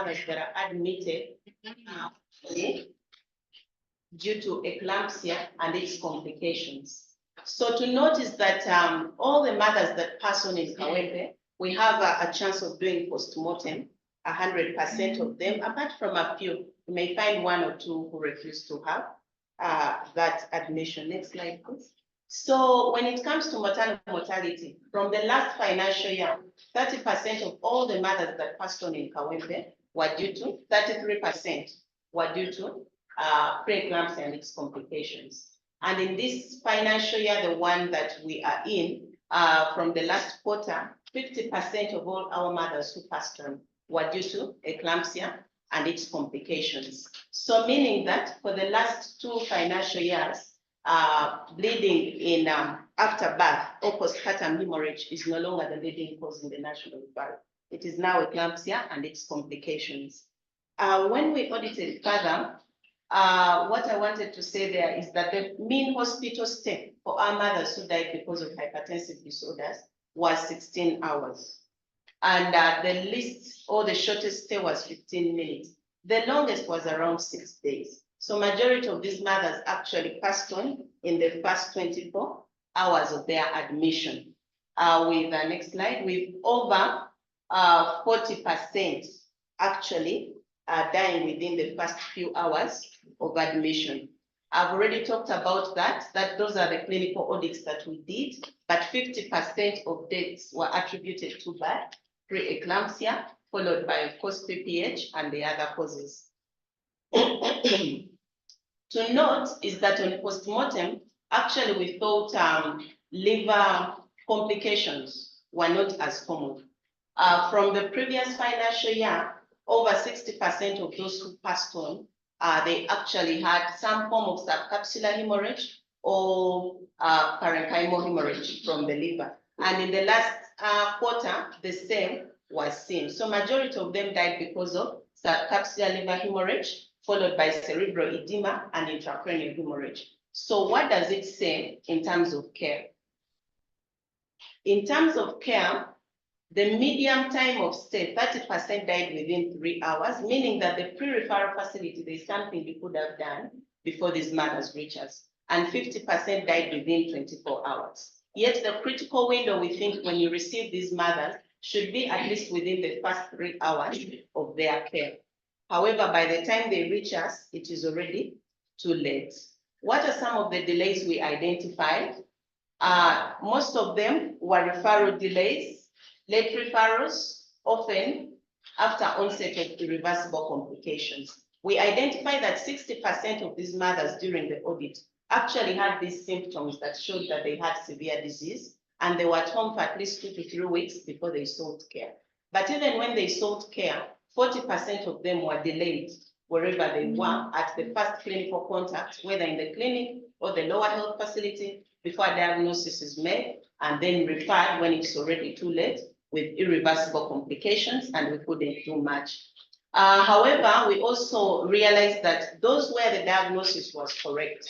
mothers that are admitted due to eclampsia and its complications. So to notice that all the mothers that pass on in Kawempe, we have a chance of doing post-mortem, 100% of them, apart from a few. You may find one or two who refuse to have that admission. Next slide, please. So when it comes to maternal mortality, from the last financial year, 30% of all the mothers that passed on in Kawempe were due to, 33% were due to preeclampsia and its complications. And in this financial year, the one that we are in, from the last quarter, 50% of all our mothers who passed on were due to eclampsia and its complications. So meaning that for the last 2 financial years, bleeding in after birth or postpartum hemorrhage is no longer the leading cause in the national referral. It is now eclampsia and its complications. When we audited further, what I wanted to say there is that the mean hospital stay for our mothers who died because of hypertensive disorders was 16 hours. And the least or the shortest stay was 15 minutes. The longest was around 6 days. So majority of these mothers actually passed on in the first 24 hours of their admission. With the next slide, with over 40% actually dying within the first few hours of admission. I've already talked about that those are the clinical audits that we did, but 50% of deaths were attributed to birth, preeclampsia, followed by, of course, PPH and the other causes. To note is that on postmortem, actually we thought liver complications were not as common. From the previous financial year, over 60% of those who passed on, they actually had some form of subcapsular hemorrhage or parenchymal hemorrhage from the liver. And in the last quarter, the same was seen. So majority of them died because of subcapsular liver hemorrhage, followed by cerebral edema and intracranial hemorrhage. So what does it say in terms of care? In terms of care, the median time of stay, 30% died within 3 hours, meaning that the pre-referral facility, there's something you could have done before these mothers reach us. And 50% died within 24 hours. Yet the critical window, we think, when you receive these mothers should be at least within the first 3 hours of their care. However, by the time they reach us, it is already too late. What are some of the delays we identified? Most of them were referral delays, late referrals, often after onset of irreversible complications. We identified that 60% of these mothers during the audit actually had these symptoms that showed that they had severe disease, and they were at home for at least 2 to 3 weeks before they sought care. But even when they sought care, 40% of them were delayed wherever they were at the first clinical contact, whether in the clinic or the lower health facility, before a diagnosis is made, and then referred when it's already too late with irreversible complications, and we couldn't do much. However, we also realized that those where the diagnosis was correct,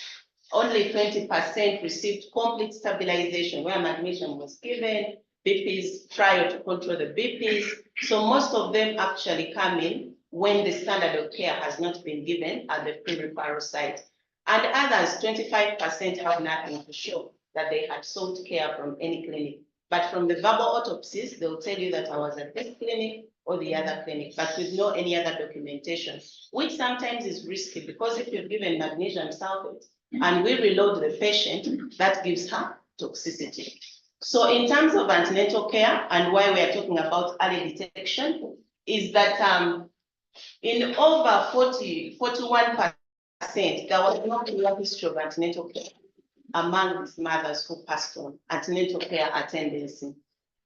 only 20% received complete stabilization, where magnesium was given, BPs, trial to control the BPs. So most of them actually come in when the standard of care has not been given at the pre-referral site. And others, 25%, have nothing to show that they had sought care from any clinic. But from the verbal autopsies, they'll tell you that I was at this clinic or the other clinic, but with no any other documentation, which sometimes is risky, because if you're given magnesium sulfate and we reload the patient, that gives her toxicity. So in terms of antenatal care, and why we are talking about early detection, is that in over 41%, there was no clear history of antenatal care among these mothers who passed on antenatal care attendance.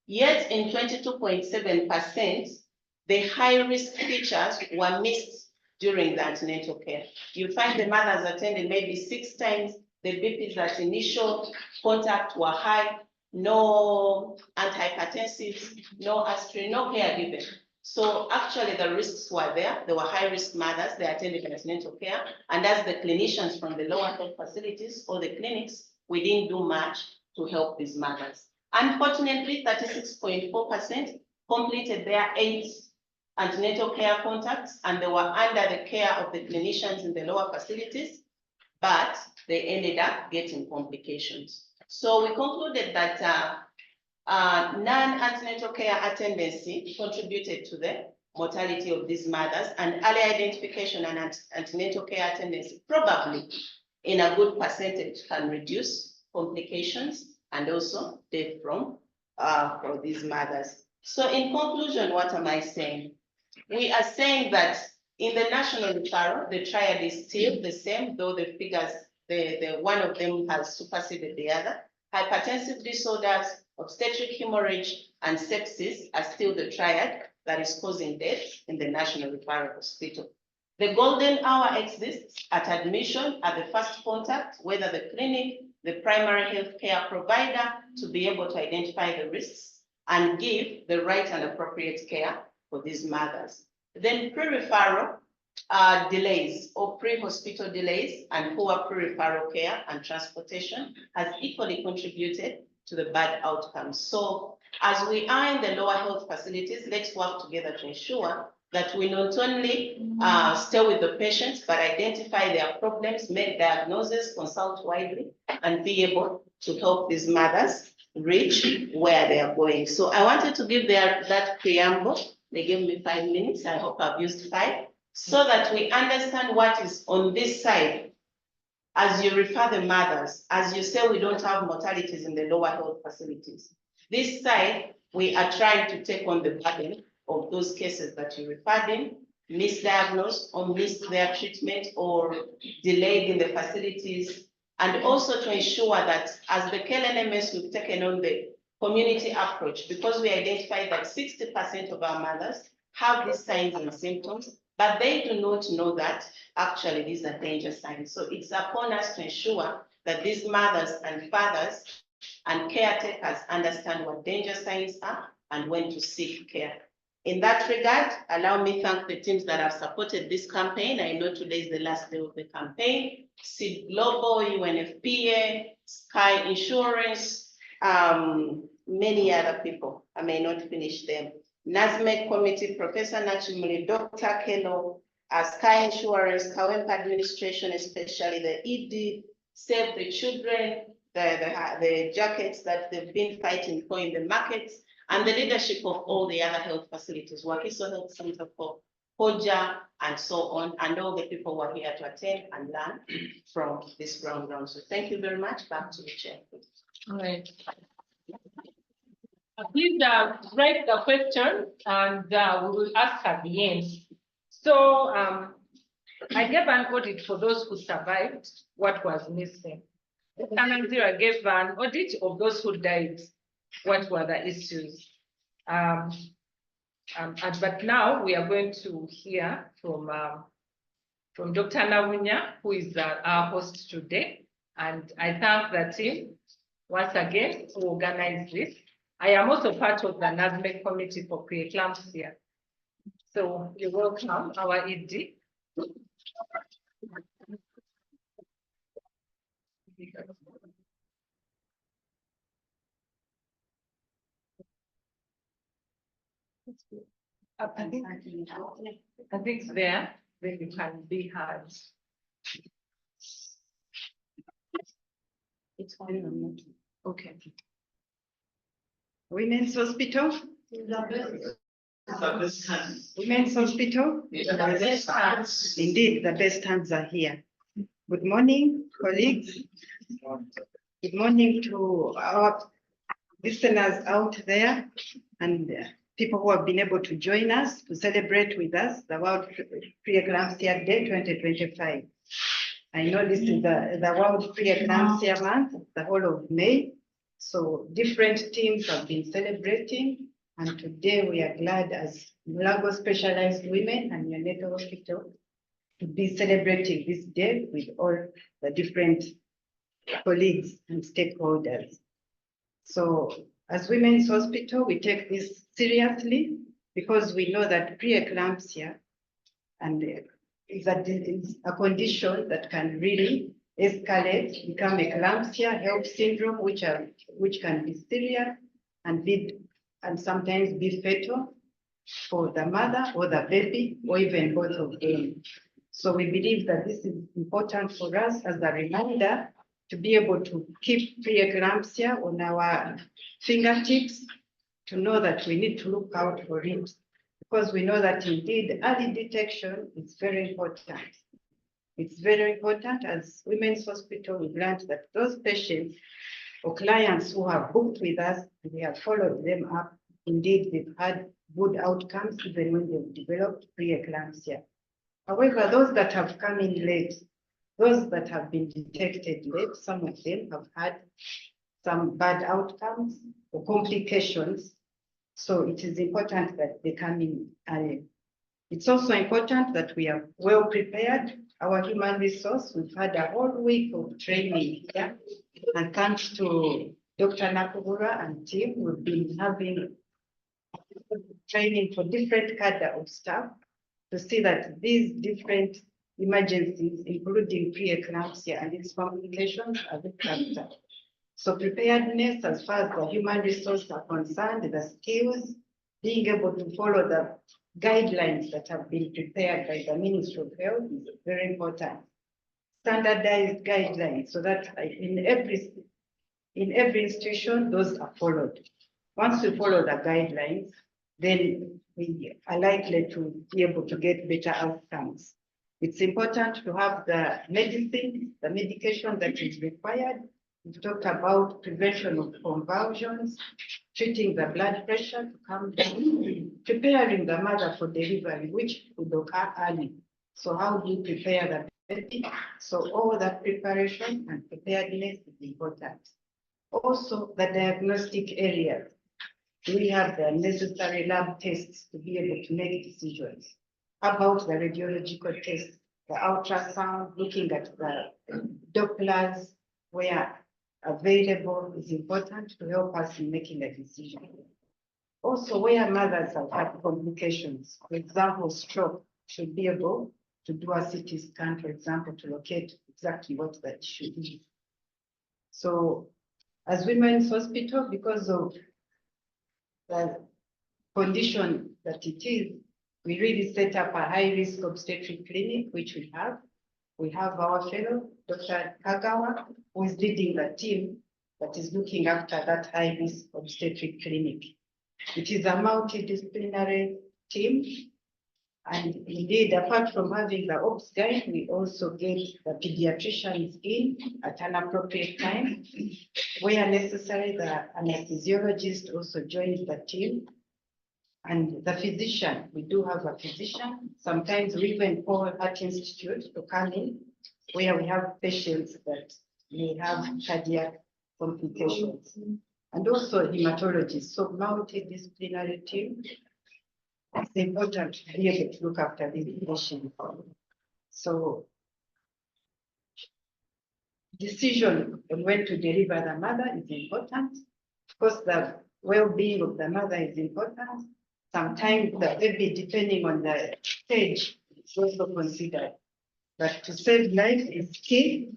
Yet in 22.7%, the high-risk features were missed during the antenatal care. You find the mothers attended maybe 6 times, the BPs at initial contact were high, no antihypertensives, no aspirin, no care given. So actually the risks were there. There were high-risk mothers, they attended antenatal care, and as the clinicians from the lower health facilities or the clinics, we didn't do much to help these mothers. Unfortunately, 36.4% completed their 8 antenatal care contacts, and they were under the care of the clinicians in the lower facilities, but they ended up getting complications. So we concluded that non-antenatal care attendancy contributed to the mortality of these mothers, and early identification and antenatal care attendancy probably in a good percentage can reduce complications and also death from these mothers. So in conclusion, what am I saying? We are saying that in the national referral, the triad is still the same, though the figures, the one of them has superseded the other. Hypertensive disorders, obstetric hemorrhage, and sepsis are still the triad that is causing death in the national referral hospital. The golden hour exists at admission at the first contact, whether the clinic, the primary health care provider, to be able to identify the risks and give the right and appropriate care for these mothers. Then pre-referral delays or pre-hospital delays and poor pre-referral care and transportation has equally contributed to the bad outcomes. So as we are in the lower health facilities, let's work together to ensure that we not only stay with the patients, but identify their problems, make diagnoses, consult widely, and be able to help these mothers reach where they are going. So I wanted to give that preamble. They gave me 5 minutes. I hope I've used 5, so that we understand what is on this side. As you refer the mothers, as you say, we don't have mortalities in the lower health facilities. This side, we are trying to take on the burden of those cases that you referred in, misdiagnosed or missed their treatment or delayed in the facilities, and also to ensure that as the KLNMS, we've taken on the community approach, because we identified that 60% of our mothers have these signs and symptoms, but they do not know that actually these are danger signs. So it's upon us to ensure that these mothers and fathers and caretakers understand what danger signs are and when to seek care. In that regard, allow me to thank the teams that have supported this campaign. I know today is the last day of the campaign. SEED Global, UNFPA, Sky Insurance, many other people. I may not finish them. NASMED Committee, Professor Nachimuli, Dr. Keno, Sky Insurance, Kawempa Administration, especially the ED, Save the Children, the jackets that they've been fighting for in the markets, and the leadership of all the other health facilities, Wakiso Health Center for Hoja, and so on, and all the people who are here to attend and learn from this ground round. So thank you very much. Back to the chair. All right. Please write the question and we will ask at the end. So I gave an audit for those who survived, what was missing. Ananzira gave an audit of those who died, what were the issues. But now we are going to hear from Dr. Nawunya, who is our host today. And I thank the team once again who organized this. I am also part of the NASMED Committee for Preeclampsia. So you're welcome, our ED. I think there, then you can be heard. It's fine. Okay. Women's Hospital. Women's Hospital. Indeed, the best hands are here. Good morning, colleagues. Good morning to our listeners out there and people who have been able to join us to celebrate with us the World Preeclampsia Day 2025. I know this is the World Preeclampsia Month, the whole of May. So different teams have been celebrating, and today we are glad as Mulago Specialized Women and Neonatal Hospital to be celebrating this day with all the different colleagues and stakeholders. So as Women's Hospital, we take this seriously because we know that preeclampsia is a condition that can really escalate, become eclampsia, HELP syndrome, which can be serious and sometimes be fatal. for the mother or the baby or even both of them. So we believe that this is important for us as a reminder to be able to keep preeclampsia on our fingertips, to know that we need to look out for it, because we know that indeed early detection is very important. It's very important. As Women's Hospital, we grant that those patients or clients who have booked with us, we have followed them up. Indeed, they've had good outcomes even when they've developed preeclampsia. However, those that have come in late, those that have been detected late, some of them have had some bad outcomes or complications. So it is important that they come in early. It's also important that we are well prepared. Our human resource, we've had a whole week of training here. And thanks to Dr. Nakubura and team, we've been having training for different cadre of staff to see that these different emergencies, including preeclampsia and its complications, are looked after. So preparedness as far as the human resources are concerned, the skills, being able to follow the guidelines that have been prepared by the Ministry of Health is very important. Standardized guidelines so that in every institution, those are followed. Once we follow the guidelines, then we are likely to be able to get better outcomes. It's important to have the medicine, the medication that is required. We've talked about prevention of convulsions, treating the blood pressure to come down, preparing the mother for delivery, which would occur early. So how do you prepare the baby? So all that preparation and preparedness is important. Also, the diagnostic areas. Do we have the necessary lab tests to be able to make decisions? How about the radiological tests, the ultrasound, looking at the Dopplers where available is important to help us in making a decision. Also, where mothers have had complications, for example, stroke, should be able to do a CT scan, for example, to locate exactly what that issue is. So, as Women's Hospital, because of the condition that it is, we really set up a high-risk obstetric clinic, which we have. We have our fellow, Dr. Kagawa, who is leading the team that is looking after that high-risk obstetric clinic. It is a multidisciplinary team. And indeed, apart from having the ops guy, we also get the pediatricians in at an appropriate time. Where necessary, the anesthesiologist also joins the team. And the physician, we do have a physician. Sometimes we even call Heart Institute to come in, where we have patients that may have cardiac complications. And also hematologists, so multidisciplinary team. It's important to be able to look after these patients. So decision on when to deliver the mother is important. Of course, the well-being of the mother is important. Sometimes the baby, depending on the stage, is also considered. But to save life is key.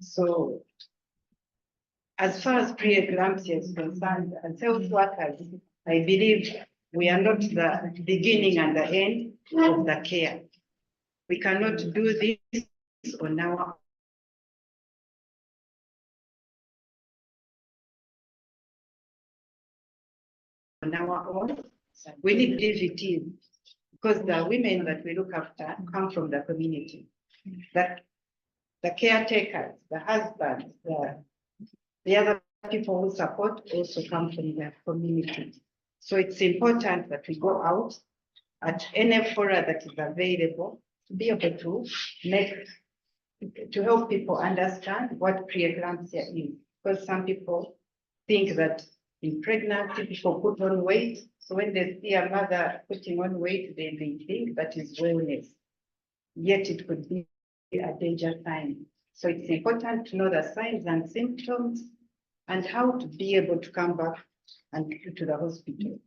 So as far as preeclampsia is concerned, as health workers, I believe we are not the beginning and the end of the care. We cannot do this on our own. We need DVT because the women that we look after come from the community. That the caretakers, the husbands, the other people who support also come from the community. So it's important that we go out at any fora that is available to be able to help people understand what preeclampsia is. Because some people think that in pregnancy, people put on weight. So when they see a mother putting on weight, they may think that is wellness. Yet it could be a danger sign. So it's important to know the signs and symptoms and how to be able to come back and to the hospital.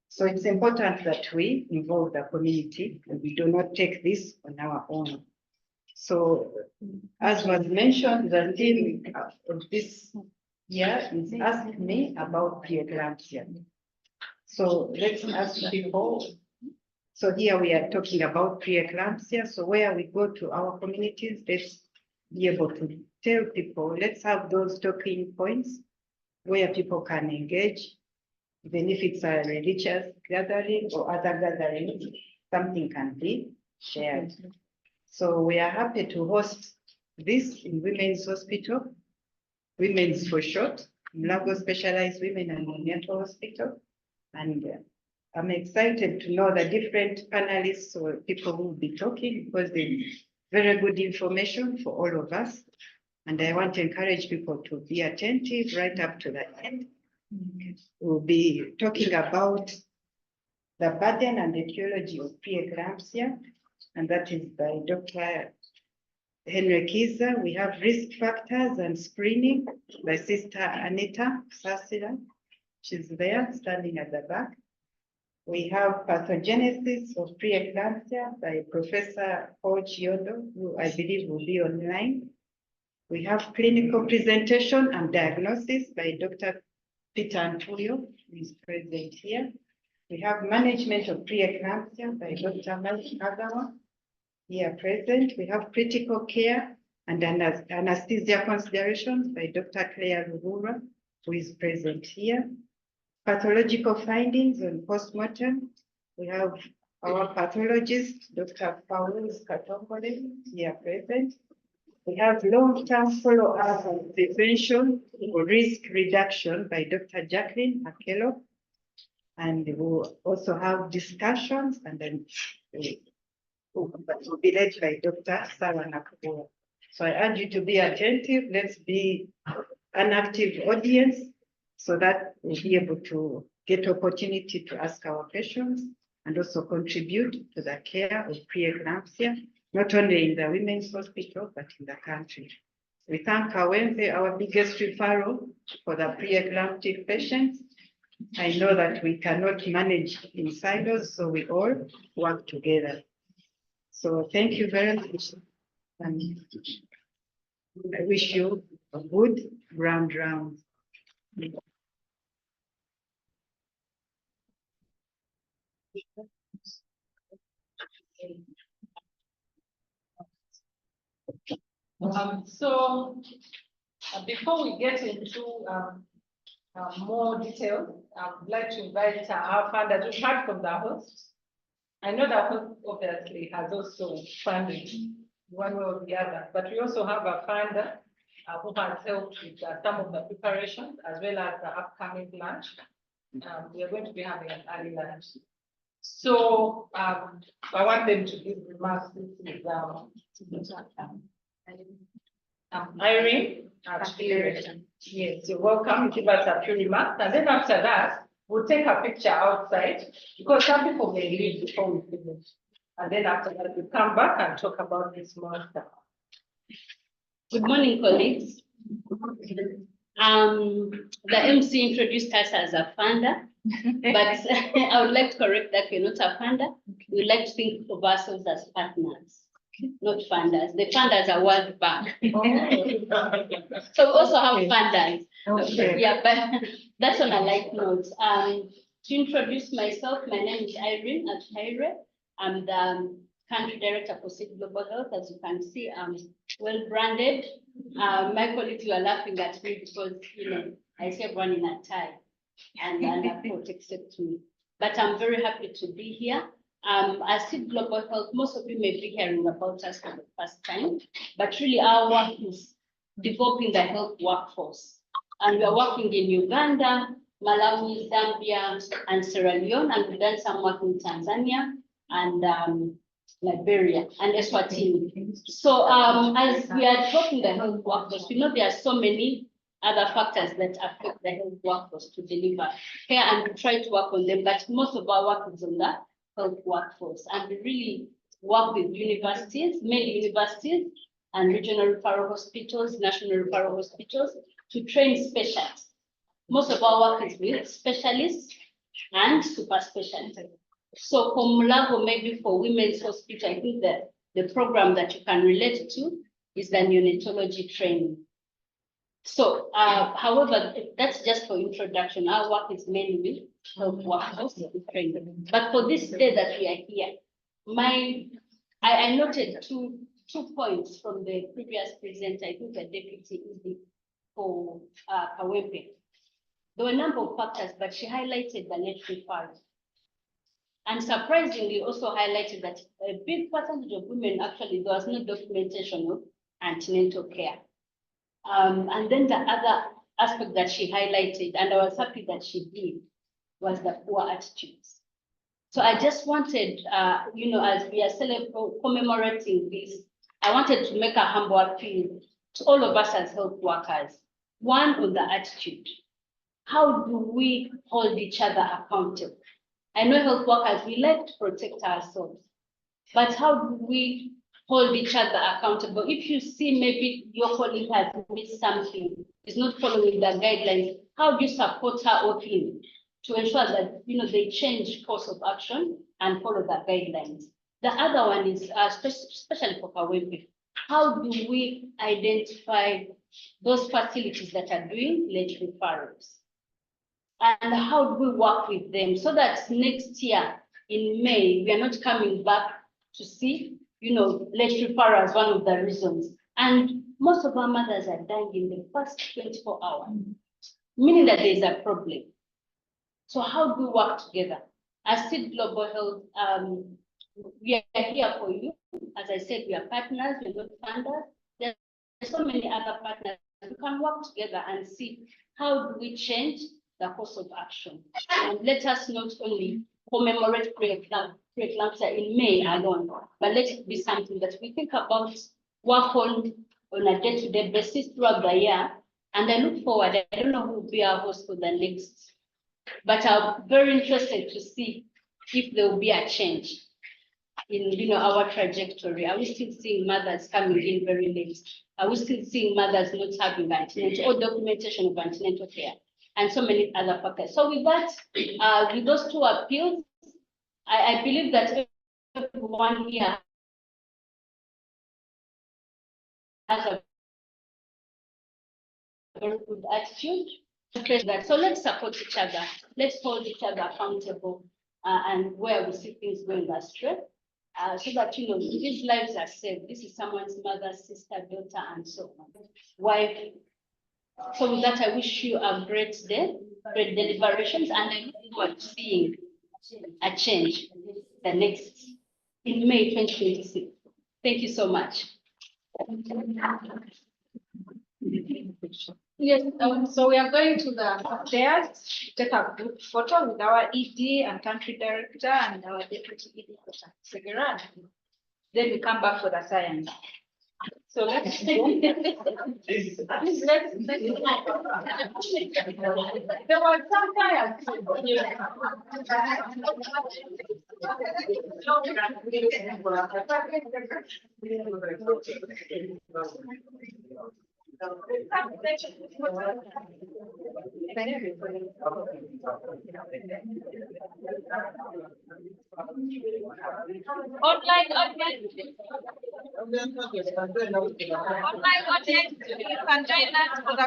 So it's important that we involve the community and we do not take this on our own. So as was mentioned, the theme of this year is Ask Me About Preeclampsia. So let's ask people. So here we are talking about preeclampsia. So where we go to our communities, let's be able to tell people, let's have those talking points where people can engage, even if it's a religious gathering or other gatherings, something can be shared. So we are happy to host this in Women's Hospital, Women's for short, Mulago Specialized Women and Neonatal Hospital. And I'm excited to know the different panelists or people who will be talking because there's very good information for all of us. And I want to encourage people to be attentive right up to the end. We'll be talking about the burden and etiology of preeclampsia, and that is by Dr. Henry Kiza. We have risk factors and screening by Sister Anita Sasila. She's there, standing at the back. We have pathogenesis of preeclampsia by Professor Paul Chiodo, who I believe will be online. We have clinical presentation and diagnosis by Dr. Peter Antuyo, who is present here. We have management of preeclampsia by Dr. Mike Kagawa, here present. We have critical care and anesthesia considerations by Dr. Claire Ruhura, who is present here. Pathological findings on postmortem. We have our pathologist, Dr. Paulus Katombole, here present. We have long-term follow-up and prevention or risk reduction by Dr. Jacqueline Akelo. And we'll also have discussions and then will be led by Dr. Sarah Nakubua. So I urge you to be attentive. Let's be an active audience so that we'll be able to get opportunity to ask our questions and also contribute to the care of preeclampsia, not only in the women's hospital, but in the country. We thank Kawenze, our biggest referral for the preeclamptic patients. I know that we cannot manage in silos, so we all work together. So thank you very much. And I wish you a good round. Before we get into more detail, I would like to invite our founder to hear from the host. I know that host obviously has also funded one way or the other, but we also have a funder who has helped with some of the preparations as well as the upcoming lunch. We are going to be having an early lunch. So I want them to give remarks. This is Irene. Yes, you're welcome. Give us a few remarks, and then after that, we'll take a picture outside because some people may leave before we finish. And then after that, we come back and talk about this more stuff. Good morning, colleagues. The MC introduced us as a funder, but I would like to correct that we're not a funder. We would like to think of ourselves as partners, not funders. The funders are World Bank. So we also have funders. Okay. Yeah, but that's on a light note. To introduce myself, my name is Irene Athaire. I'm the country director for City Global Health. As you can see, I'm well branded. My colleagues were laughing at me because, you know, I see everyone in a tie and a coat except me. But I'm very happy to be here. As City Global Health, most of you may be hearing about us for the first time, but really our work is developing the health workforce. And we are working in Uganda, Malawi, Zambia, and Sierra Leone, and we've done some work in Tanzania and Liberia and Eswatini. So as we are developing the health workforce, we know there are so many other factors that affect the health workforce to deliver care, and we try to work on them, but most of our work is on the health workforce. And we really work with universities, mainly universities and regional referral hospitals, national referral hospitals, to train specialists. Most of our work is with specialists and super specialists. So for Mulago, maybe for women's hospital, I think that the program that you can relate to is the neonatology training. So, however, that's just for introduction. Our work is mainly with health workers training. But for this day that we are here, I noted two points from the previous presenter. I think the deputy ED for Kawempe. There were a number of factors, but she highlighted the late referral. And surprisingly, also highlighted that a big percentage of women, actually, there was no documentation of antenatal care. And then the other aspect that she highlighted, and I was happy that she did, was the poor attitudes. So I just wanted, as we are commemorating this, I wanted to make a humble appeal to all of us as health workers. One, on the attitude. How do we hold each other accountable? I know health workers, we like to protect ourselves, but how do we hold each other accountable? If you see maybe your colleague has missed something, is not following the guidelines, how do you support her or him to ensure that they change course of action and follow the guidelines? The other one is especially for Kawempe. How do we identify those facilities that are doing late referrals? And how do we work with them so that next year in May, we are not coming back to see, late referral as one of the reasons. And most of our mothers are dying in the first 24 hours, meaning that there is a problem. So how do we work together? As Seed Global Health, we are here for you. As I said, we are partners, we're not funders. There's so many other partners. We can work together and see how do we change the course of action. And let us not only commemorate Preeclampsia in May alone, but let it be something that we think about, work on a day-to-day basis throughout the year. And I look forward, I don't know who will be our host for the next, but I'm very interested to see if there will be a change in our trajectory. Are we still seeing mothers coming in very late? Are we still seeing mothers not having antenatal or documentation of antenatal care? And so many other factors. So with that, with those two appeals, I believe that everyone here has a very good attitude. So let's support each other. Let's hold each other accountable and where we see things going astray. So that these lives are saved. This is someone's mother, sister, daughter, and so on. Wife. So with that, I wish you a great day, great deliberations, and I look forward to seeing a change in May 2026. Thank you so much. Yes, so we are going to the upstairs to take a group photo with our ED and country director and our deputy ED, Segera. Then we come back for the science. So let's there was some online audience, you can join us for the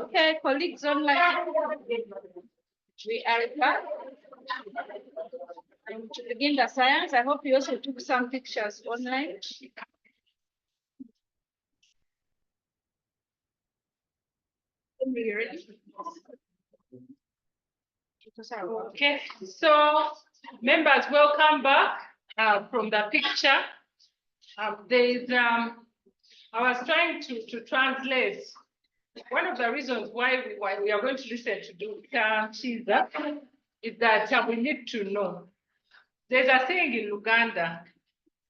Okay, colleagues online. We are back. And to begin the science, I hope you also took some pictures online. Okay, so members, welcome back from the picture. I was trying to translate. One of the reasons why we are going to listen to Dr. Chiza is that we need to know. There's a saying in Uganda,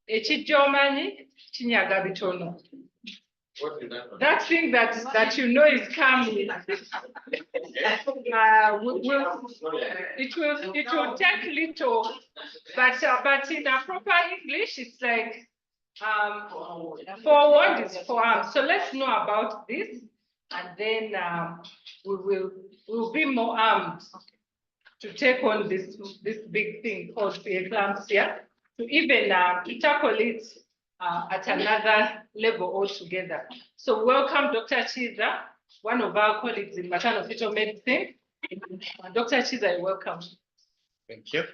"Ekijjomanyi kinyaga bitono." That thing that you know is coming. It will take little, but in a proper English, it's like forewarned is forearmed. So let's know about this, and then we'll be more armed to take on this big thing called preeclampsia, to even to tackle it at another level altogether. So welcome, Dr. Chiza, one of our colleagues in maternal fetal medicine. Dr. Chiza, welcome. Thank you.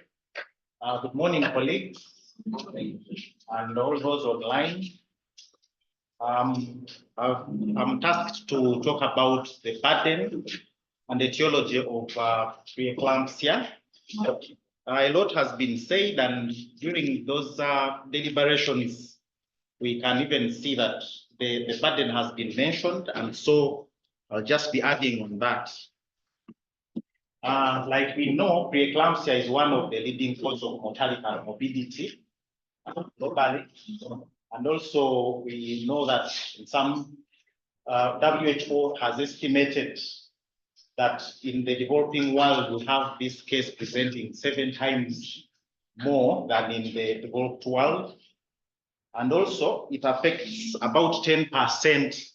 Good morning, colleagues, and all those online. I'm tasked to talk about the pattern and etiology of preeclampsia. A lot has been said, and during those deliberations, we can even see that the burden has been mentioned, and so I'll just be adding on that. Like we know, preeclampsia is one of the leading causes of mortality and morbidity globally. And also we know that in some WHO has estimated that in the developing world, we have this case presenting 7 times more than in the developed world. And also it affects about 10%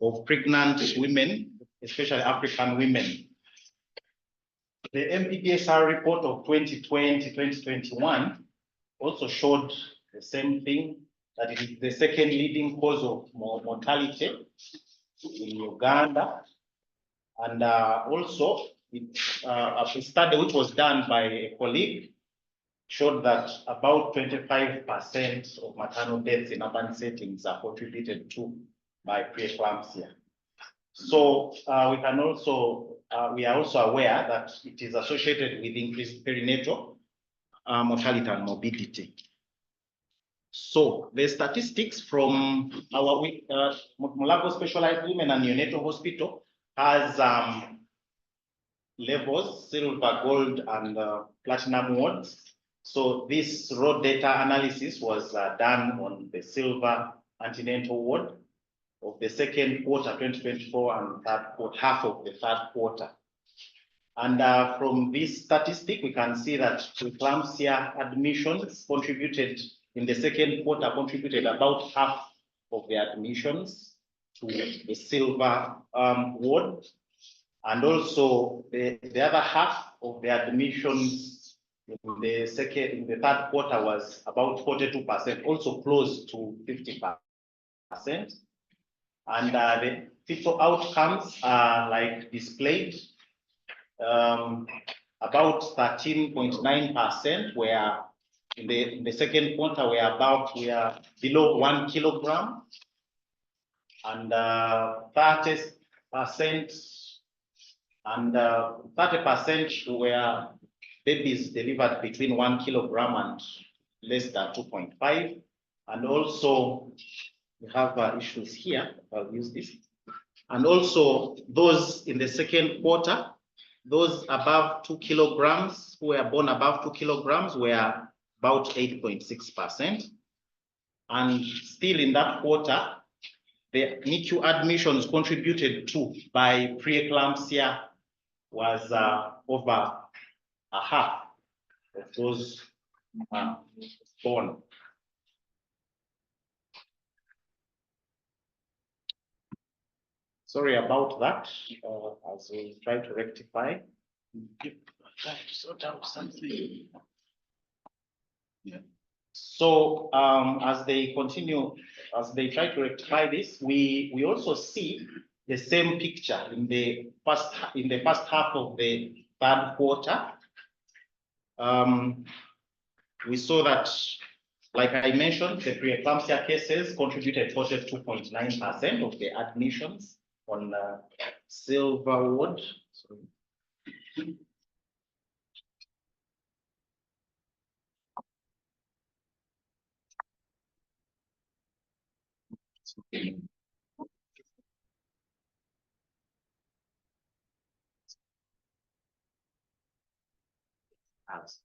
of pregnant women, especially African women. The MPPSR report of 2020-2021 also showed the same thing, that it is the second leading cause of mortality in Uganda. And also, a study which was done by a colleague showed that about 25% of maternal deaths in urban settings are contributed to by preeclampsia. So we can also, we are also aware that it is associated with increased perinatal mortality and morbidity. So the statistics from our Mulago Specialized Women and Neonatal Hospital has levels, silver, gold, and platinum wards. So this raw data analysis was done on the silver antenatal ward of the second quarter 2024 and third quarter, half of the third quarter. And from this statistic, we can see that preeclampsia admissions contributed in the second quarter, contributed about half of the admissions to the silver ward. And also the other half of the admissions in the third quarter was about 42%, also close to 50%. And the fetal outcomes are like displayed. About 13.9% were in the second quarter, we are below 1 kilogram, and 30% were babies delivered between 1 kilogram and less than 2.5. And also we have issues here. I'll use this. And also those in the second quarter, those above 2 kilograms, who were born above 2 kilograms, were about 8.6%. And still in that quarter, the NICU admissions contributed to by preeclampsia was over a half of those born. Sorry about that, as we try to rectify. Sort out something. Yeah. So as they continue, as they try to rectify this, we also see the same picture in the first half of the third quarter. We saw that, like I mentioned, the preeclampsia cases contributed 42.9% of the admissions on silver ward.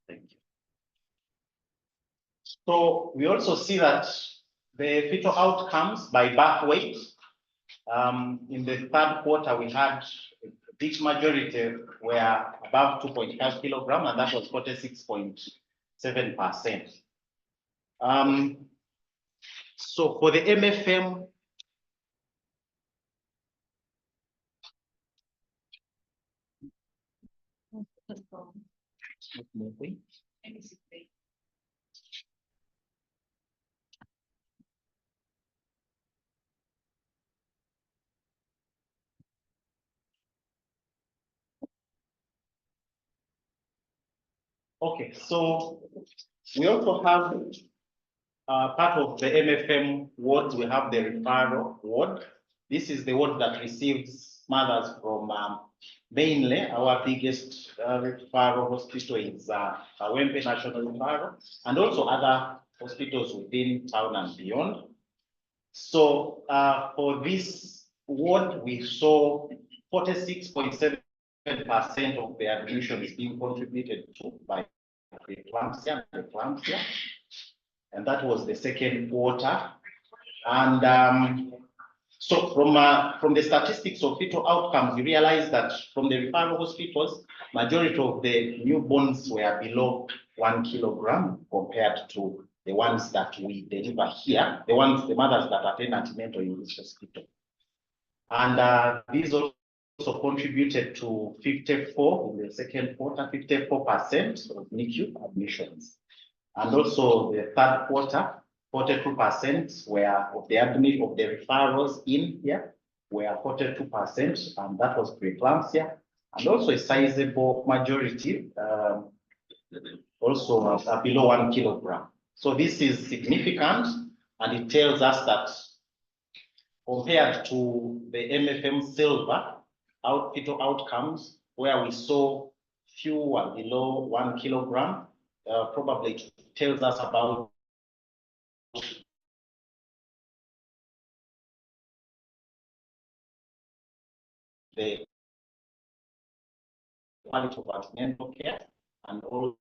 Thank you. So we also see that the fetal outcomes by birth weight, in the third quarter, we had a big majority were above 2.5 kilogram, and that was 46.7%. So for the MFM, okay, so we also have part of the MFM wards, we have the referral ward. This is the ward that receives mothers from mainly our biggest referral hospital is Kawempe National Referral, and also other hospitals within town and beyond. So for this ward, we saw 46.7% of the admissions being contributed to by preeclampsia, and that was the second quarter. And so from the statistics of fetal outcomes, you realize that from the referral hospitals, majority of the newborns were below 1 kilogram compared to the ones that we deliver here, the mothers that attend antenatal in this hospital. And these also contributed to 54 in the second quarter, 54% of NICU admissions. And also the third quarter, 42% were of the referrals in here were 42%, and that was preeclampsia. And also a sizable majority also below 1 kilogram. So this is significant, and it tells us that compared to the MFM silver fetal outcomes, where we saw fewer below 1 kilogram, probably it tells us about the quality of antenatal care and all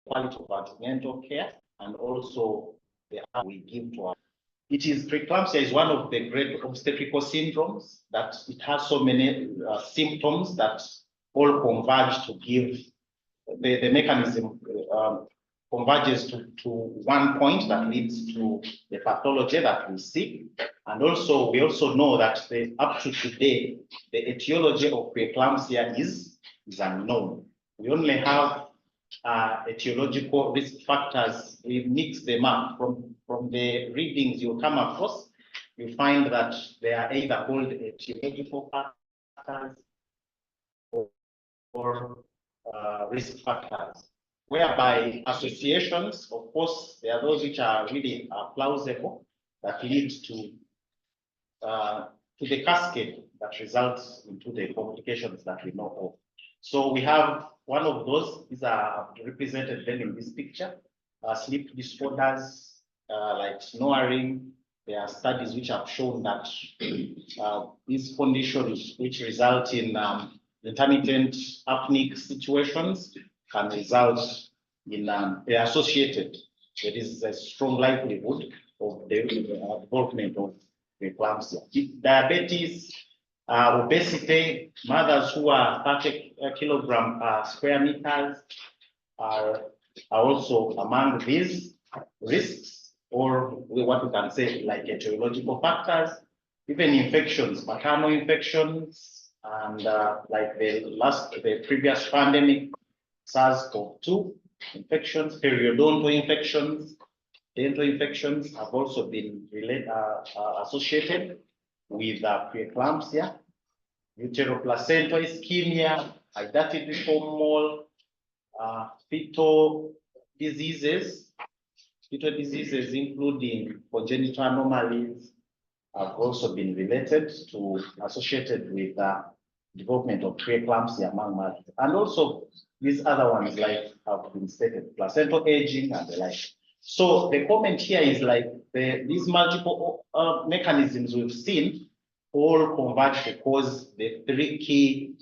quality of antenatal care and also the how we give to our. It is preeclampsia is one of the great obstetrical syndromes that it has so many symptoms that all converge to give the mechanism converges to one point that leads to the pathology that we see. And also, we also know that up to today, the etiology of preeclampsia is unknown. We only have etiological risk factors. We mix them up from the readings you come across. You find that they are either called etiological factors or risk factors, whereby associations, of course, there are those which are really plausible that lead to the cascade that results into the complications that we know of. So we have one of those, these are represented then in this picture, sleep disorders like snoring. There are studies which have shown that these conditions which result in intermittent apneic situations can result in they are associated. There is a strong likelihood of the development of preeclampsia. Diabetes, obesity, mothers who are 30 kilogram per square meters are also among these risks, or what we can say like etiological factors, even infections, maternal infections, And like the previous pandemic, SARS-CoV-2 infections, periodontal infections, dental infections have also been associated with preeclampsia, uteroplacental ischemia, hydatid reform mole, fetal diseases, including congenital anomalies, have also been associated with development of preeclampsia among mothers. And also these other ones like have been stated, placental aging and the like. So the comment here is like these multiple mechanisms we've seen all converge to cause the three key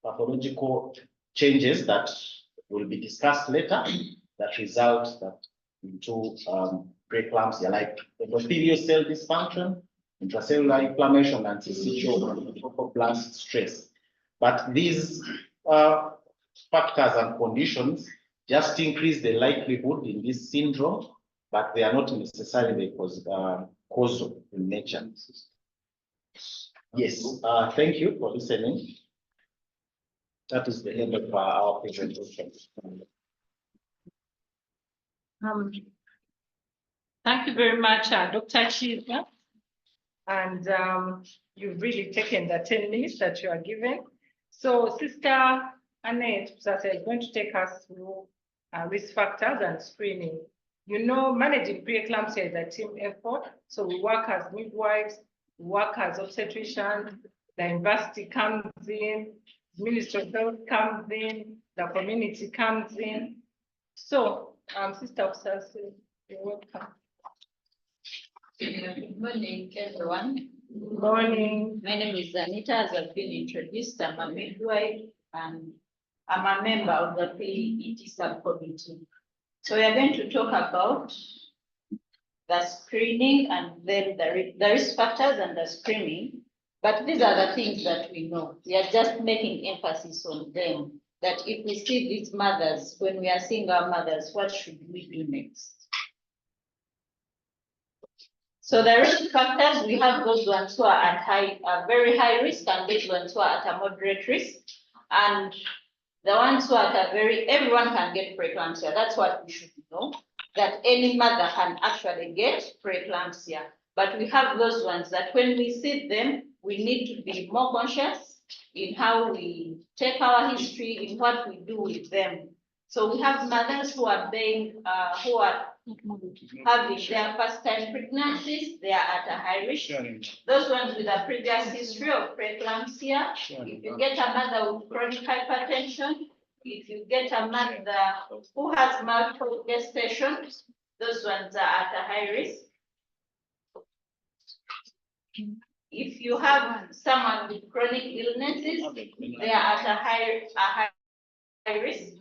pathological changes that will be discussed later that result into preeclampsia, like endothelial cell dysfunction, intracellular inflammation, and syncytial blast stress. But these factors and conditions just increase the likelihood in this syndrome, but they are not necessarily causal in nature. Yes, thank you for listening. That is the end of our presentation. Thank you very much, Dr. Chiva. And you've really taken the 10 minutes that you are given. So Sister Annette is going to take us through risk factors and screening. You know, managing preeclampsia is a team effort. So we work as midwives, we work as obstetricians, the university comes in, Ministry of Health comes in, the community comes in. So, Sister Obsasi, you're welcome. Good morning, everyone. Good morning. My name is Anita, as I've been introduced. I'm a midwife and I'm a member of the PET subcommittee. So we are going to talk about the screening and then the risk factors and the screening. But these are the things that we know. We are just making emphasis on them. That if we see these mothers, when we are seeing our mothers, what should we do next? So the risk factors, we have those ones who are at very high risk, and those ones who are at a moderate risk. And the ones who are at everyone can get preeclampsia. That's what we should know, that any mother can actually get preeclampsia. But we have those ones that when we see them, we need to be more conscious in how we take our history, in what we do with them. So we have mothers who are who are having their first time pregnancies, they are at a high risk. Those ones with a previous history of preeclampsia, if you get a mother with chronic hypertension, if you get a mother who has multiple gestations, those ones are at a high risk. If you have someone with chronic illnesses, they are at a high risk.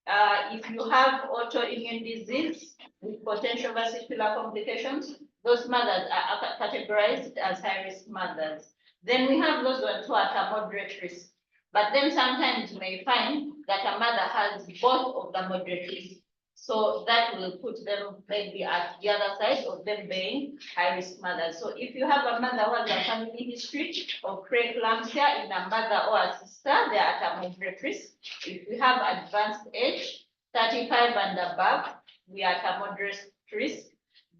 If you have autoimmune disease with potential vesicular complications, those mothers are categorized as high-risk mothers. Then we have those ones who are at a moderate risk. But then sometimes you may find that a mother has both of the moderate risk. So that will put them maybe at the other side of them being high-risk mothers. So if you have a mother who has a family history of preeclampsia in a mother or a sister, they are at a moderate risk. If you have advanced age, 35 and above, we are at a moderate risk.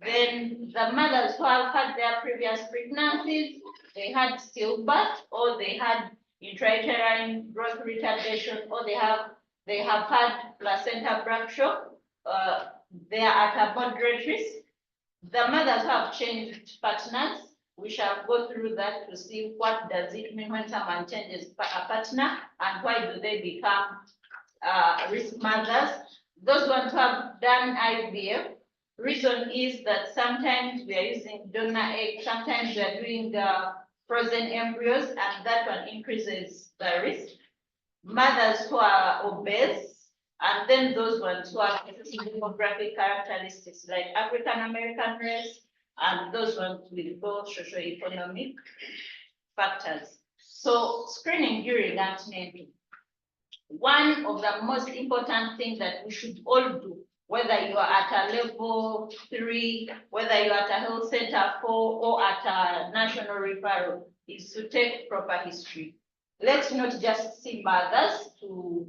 Then the mothers who have had their previous pregnancies, they had stillbirth, or they had intrauterine growth retardation, or they have had placenta abruption. They are at a moderate risk. The mothers who have changed partners, we shall go through that to see what does it mean when someone changes a partner and why do they become risk mothers. Those ones who have done IVF, reason is that sometimes we are using donor egg, sometimes we are doing frozen embryos, and that one increases the risk. Mothers who are obese, and then those ones who have demographic characteristics like African American race, and those ones with both socioeconomic factors. So screening during antenatal. One of the most important things that we should all do, whether you are at a level 3, whether you are at a health center 4, or at a national referral, is to take proper history. let's not just see mothers to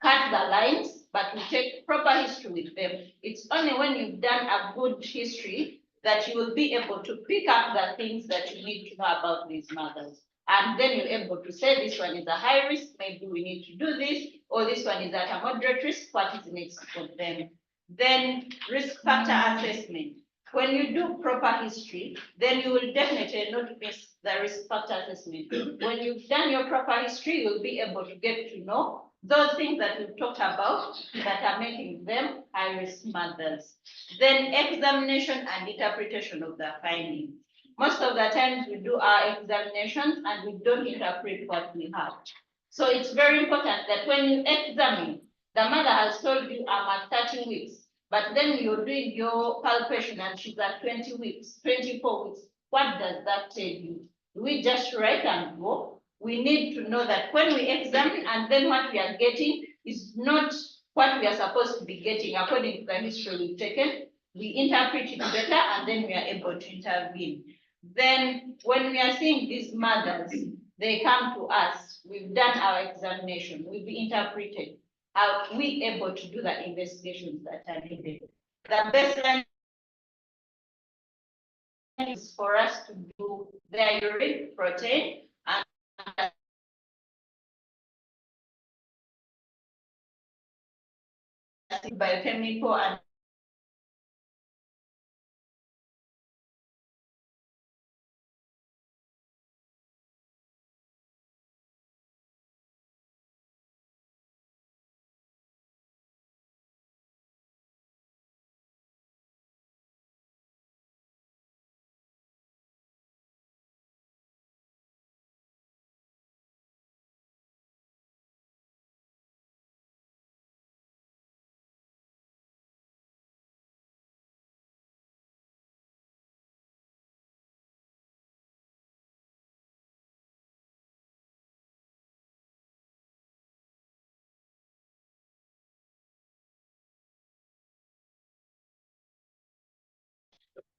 cut the lines, but we take proper history with them. It's only when you've done a good history that you will be able to pick up the things that you need to know about these mothers. And then you're able to say this one is a high risk, maybe we need to do this, or this one is at a moderate risk, what is next for them? Then risk factor assessment. When you do proper history, then you will definitely not miss the risk factor assessment. When you've done your proper history, you'll be able to get to know those things that we've talked about that are making them high-risk mothers. Then examination and interpretation of the findings. Most of the times we do our examinations and we don't interpret what we have. So it's very important that when you examine, the mother has told you I'm at 30 weeks, but then you're doing your palpation and she's at 20 weeks, 24 weeks. What does that tell you? Do we just write and go? We need to know that when we examine and then what we are getting is not what we are supposed to be getting according to the history we've taken. We interpret it better and then we are able to intervene. Then when we are seeing these mothers, they come to us, we've done our examination, we've interpreted. Are we able to do the investigations that are needed? The baseline is for us to do their urine protein and biochemical and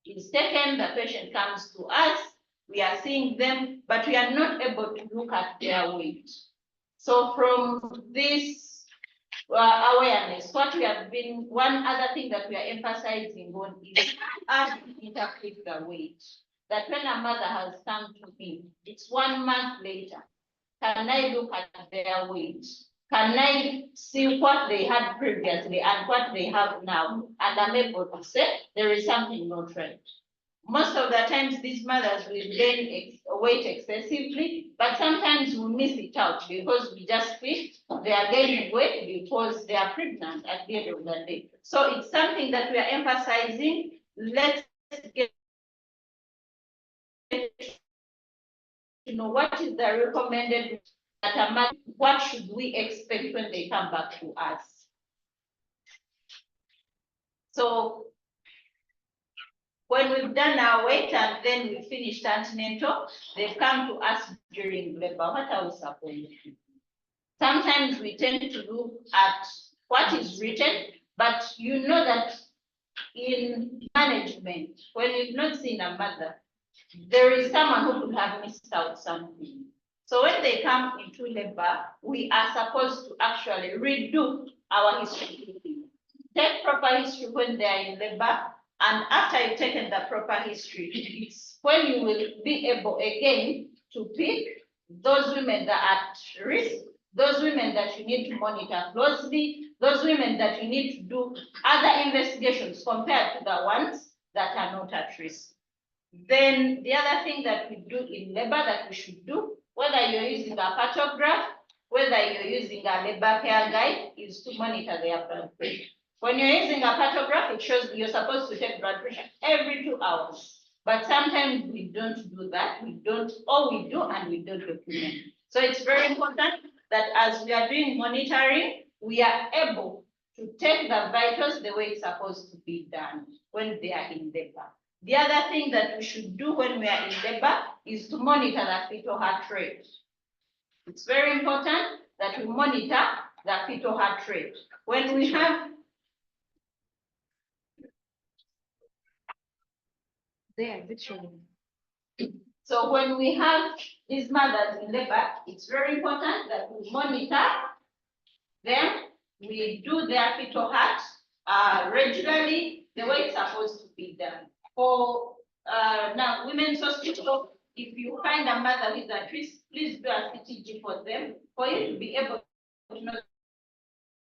is taken, the patient comes to us, we are seeing them, but we are not able to look at their weight. So from this awareness, what we have been, one other thing that we are emphasizing on is us to interpret the weight. That when a mother has come to me, it's 1 month later, can I look at their weight? Can I see what they had previously and what they have now? And I'm able to say there is something not right. Most of the times these mothers will gain weight excessively, but sometimes we miss it out because we just think they are gaining weight because they are pregnant at the end of the day. So it's something that we are emphasizing. Let's get to know what is the recommended that a mother, what should we expect when they come back to us? So when we've done our weight and then we finished antenatal, they've come to us during labor. What are we supposed to do? Sometimes we tend to look at what is written, but you know that in management, when you've not seen a mother, there is someone who could have missed out something. So when they come into labor, we are supposed to actually redo our history. Take proper history when they are in labor, and after you've taken the proper history, it's when you will be able again to pick those women that are at risk, those women that you need to monitor closely, those women that you need to do other investigations compared to the ones that are not at risk. Then the other thing that we do in labor that we should do, whether you're using a pantograph, whether you're using a labor care guide, is to monitor their blood pressure. When you're using a pantograph, it shows you're supposed to take blood pressure every 2 hours. But sometimes we don't do that. We don't, or we do and we don't document. So it's very important that as we are doing monitoring, we are able to take the vitals the way it's supposed to be done when they are in labor. The other thing that we should do when we are in labor is to monitor the fetal heart rate. It's very important that we monitor the fetal heart rate. When we have There, literally. So when we have these mothers in labor, it's very important that we monitor them. We do their fetal heart regularly, the way it's supposed to be done. For now, women's hospital, if you find a mother with at risk, please do a CTG for them, for you to be able to know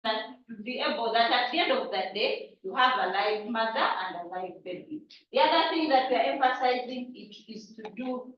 that at the end of that day, you have a live mother and a live baby. The other thing that we are emphasizing is to do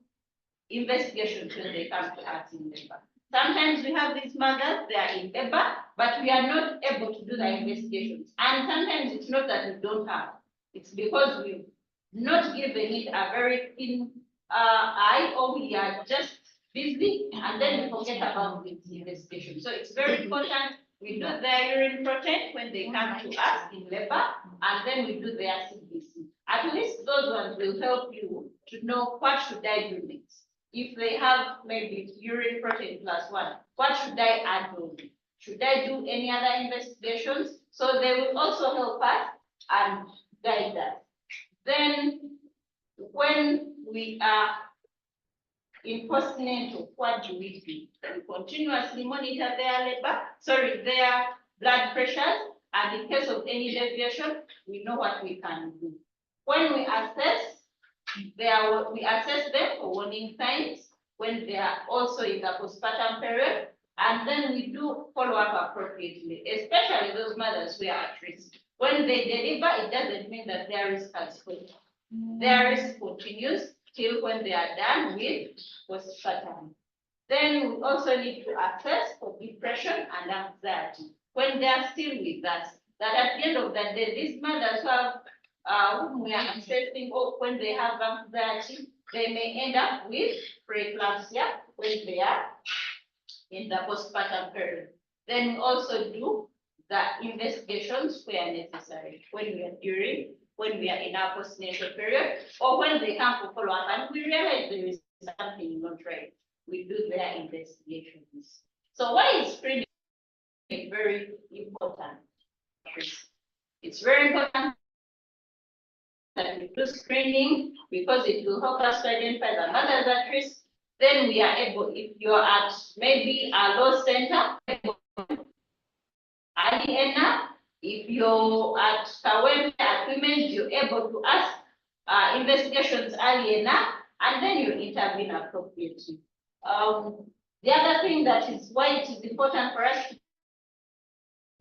investigations when they come to us in labor. Sometimes we have these mothers, they are in labor, but we are not able to do the investigations. And sometimes it's not that we don't have, it's because we've not given it a very keen eye, or we are just busy, and then we forget about this investigation. So it's very important we do their urine protein when they come to us in labor, and then we do their CBC. At least those ones will help you to know what should I do next. If they have maybe urine protein +1, what should I add on? Should I do any other investigations? So they will also help us and guide us. Then when we are in postnatal, what do? We continuously monitor their blood pressures, and in case of any deviation, we know what we can do. When we assess them for warning signs when they are also in the postpartum period, and then we do follow up appropriately, especially those mothers who are at risk. When they deliver, it doesn't mean that their risk has stopped. Their risk continues till when they are done with postpartum. Then we also need to assess for depression and anxiety when they are still with us. That at the end of the day, these mothers who have whom we are assessing, or when they have anxiety, they may end up with preeclampsia when they are in the postpartum period. Then we also do the investigations where necessary, when we are in our postnatal period, or when they come for follow-up and we realize there is something not right, we do their investigations. So why is screening very important? It's very important that we do screening because it will help us to identify the mothers at risk. Then we are able, if you're at maybe a low center, early enough, if you're at Kawempe, at women, you're able to ask investigations early enough, and then you intervene appropriately. The other thing that is why it is important for us to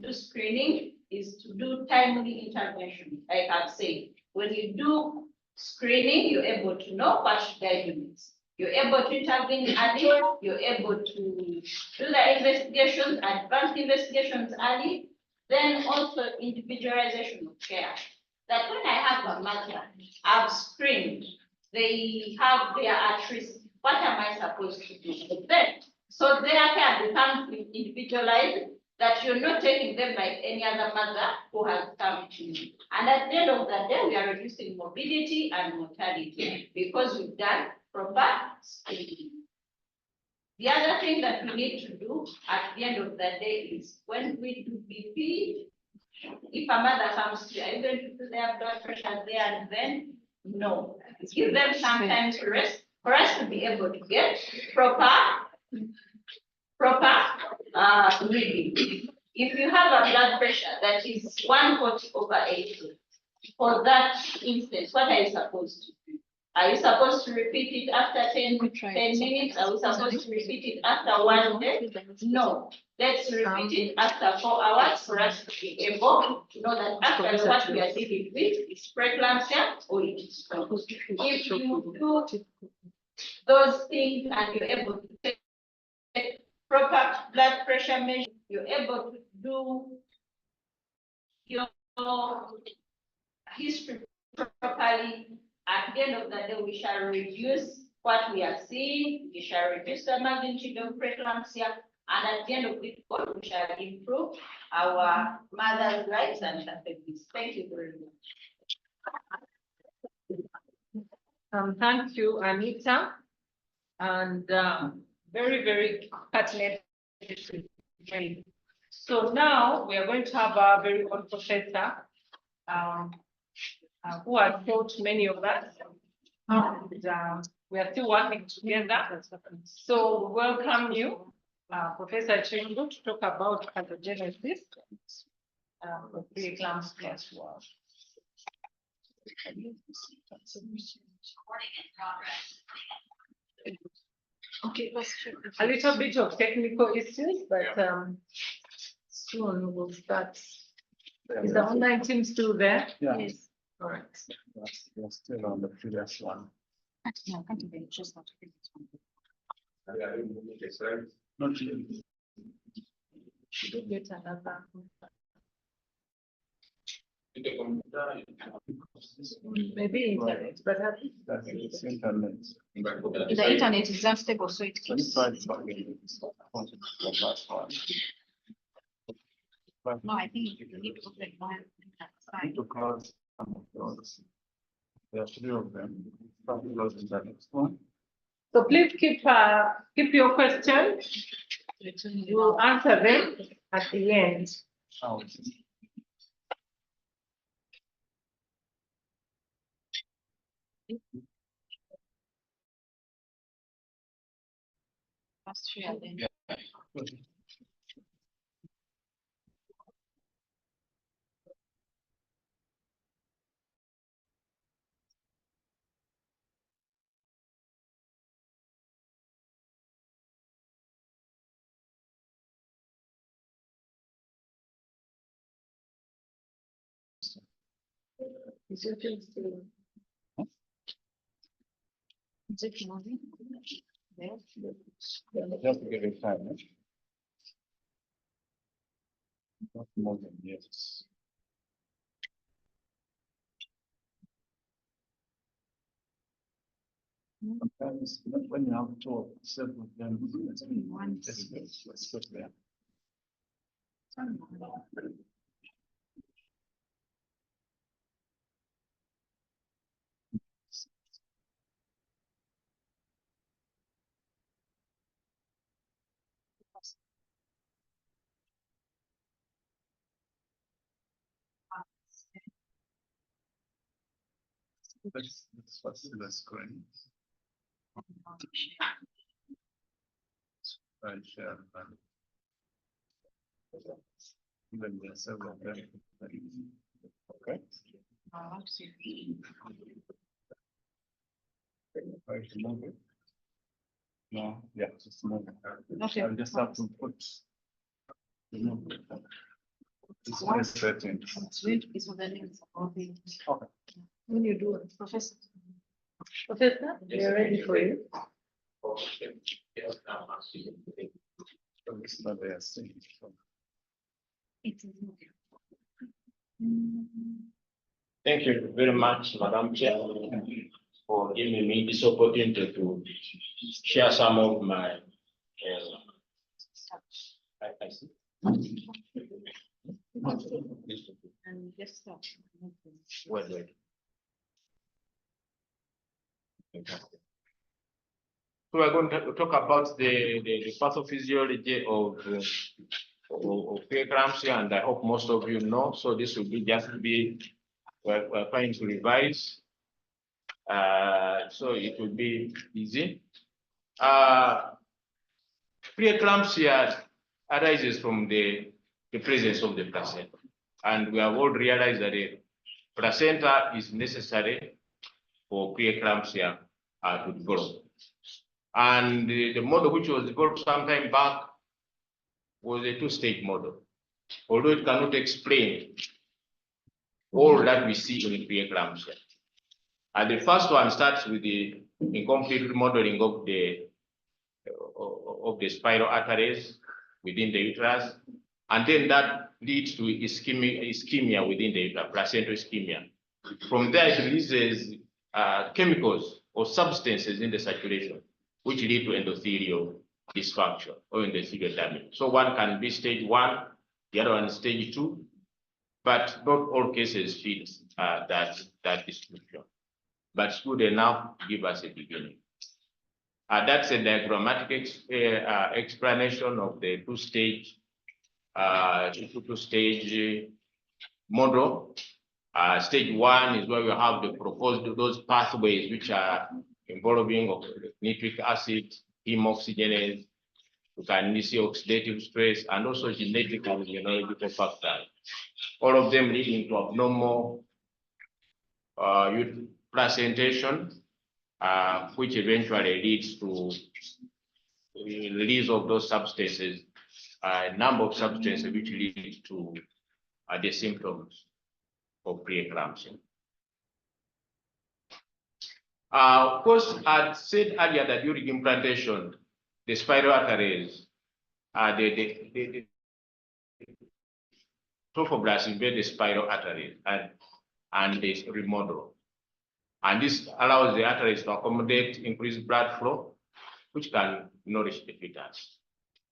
do screening is to do timely intervention. Like I've said, when you do screening, you're able to know what should I do next. You're able to intervene early, you're able to do the investigations, advanced investigations early, then also individualization of care. That when I have a mother, I've screened, they are at risk, what am I supposed to do with them? So their care becomes individualized, that you're not taking them like any other mother who has come to you. And at the end of the day, we are reducing morbidity and mortality because we've done proper screening. The other thing that we need to do at the end of the day is when we do BP, if a mother comes to you, are you going to do their blood pressure there and then? No. Give them some time to rest for us to be able to get proper reading. If you have a blood pressure that is 140/80, for that instance, what are you supposed to do? Are you supposed to repeat it after 10 minutes? Are we supposed to repeat it after 1 day? No. Let's repeat it after 4 hours for us to be able to know that actually what we are dealing with is preeclampsia or it is not. If you do those things and you're able to take proper blood pressure measure, you're able to do your history properly, at the end of the day, we shall reduce what we are seeing, we shall reduce the magnitude of preeclampsia, and at the end of it, we shall improve our mothers' lives and the babies. Thank you very much. Thank you, Anita, and very, very pertinent. So now we are going to have our very own professor who has taught many of us. And we are still working together. So welcome you, Professor Chingu, to talk about pathogenesis of preeclampsia as well. Okay, A little bit of technical issues, but soon we'll start. Is the online team still there? Yeah. Yes. All right. We're still on the previous one. Not really. Should we get another? Maybe internet, but It's internet. The internet is unstable, so it Let me keeps. try this one. The last one. No, I think you need to open one. I need to close some of those. There are 3 of them. Probably close the next one. so please keep your questions. We'll answer them at the end. Oh, Is your thing still? Is it moving? There. just to give it time. Not more than yes. Sometimes when you have to several of them, let's put there. Let's what's the screen. Right, share. Even there are several of them. Okay. Right, move it. No, yeah, just move it. Okay. I'll just have to put. Remove it. This one is settings. Is what the names of the. Okay. When you do it, Professor. Professor, we're ready for you. It's not there, see. Thank you very much, Madam Chair, for giving me this opportunity to share some of my. I see. And just stop. Wait. So we're going to talk about the pathophysiology of preeclampsia, and I hope most of you know. So this will be just be we're trying to revise. So it will be easy. Preeclampsia arises from the presence of the placenta, and we have all realized that the placenta is necessary for preeclampsia to develop. And the model which was developed some time back was a 2-stage model, although it cannot explain all that we see in preeclampsia. And the first one starts with the incomplete remodeling of the spiral arteries within the uterus, and then that leads to ischemia within the uterus, placental ischemia. From there, it releases chemicals or substances in the circulation, which lead to endothelial dysfunction or endothelial damage. So one can be stage 1, the other one is stage 2, but not all cases fit that description. But it's good enough to give us a beginning. That's a diagrammatic explanation of the two-stage model. Stage 1 is where we have the proposed those pathways which are involving of nitric acid, heme oxygenase, you can see oxidative stress, and also genetic and immunological factors. All of them leading to abnormal presentation, which eventually leads to release of those substances, a number of substances which lead to the symptoms of preeclampsia. Of course, I said earlier that during implantation, the spiral arteries, the trophoblasts invade the spiral arteries and they remodel. And this allows the arteries to accommodate increased blood flow, which can nourish the fetus.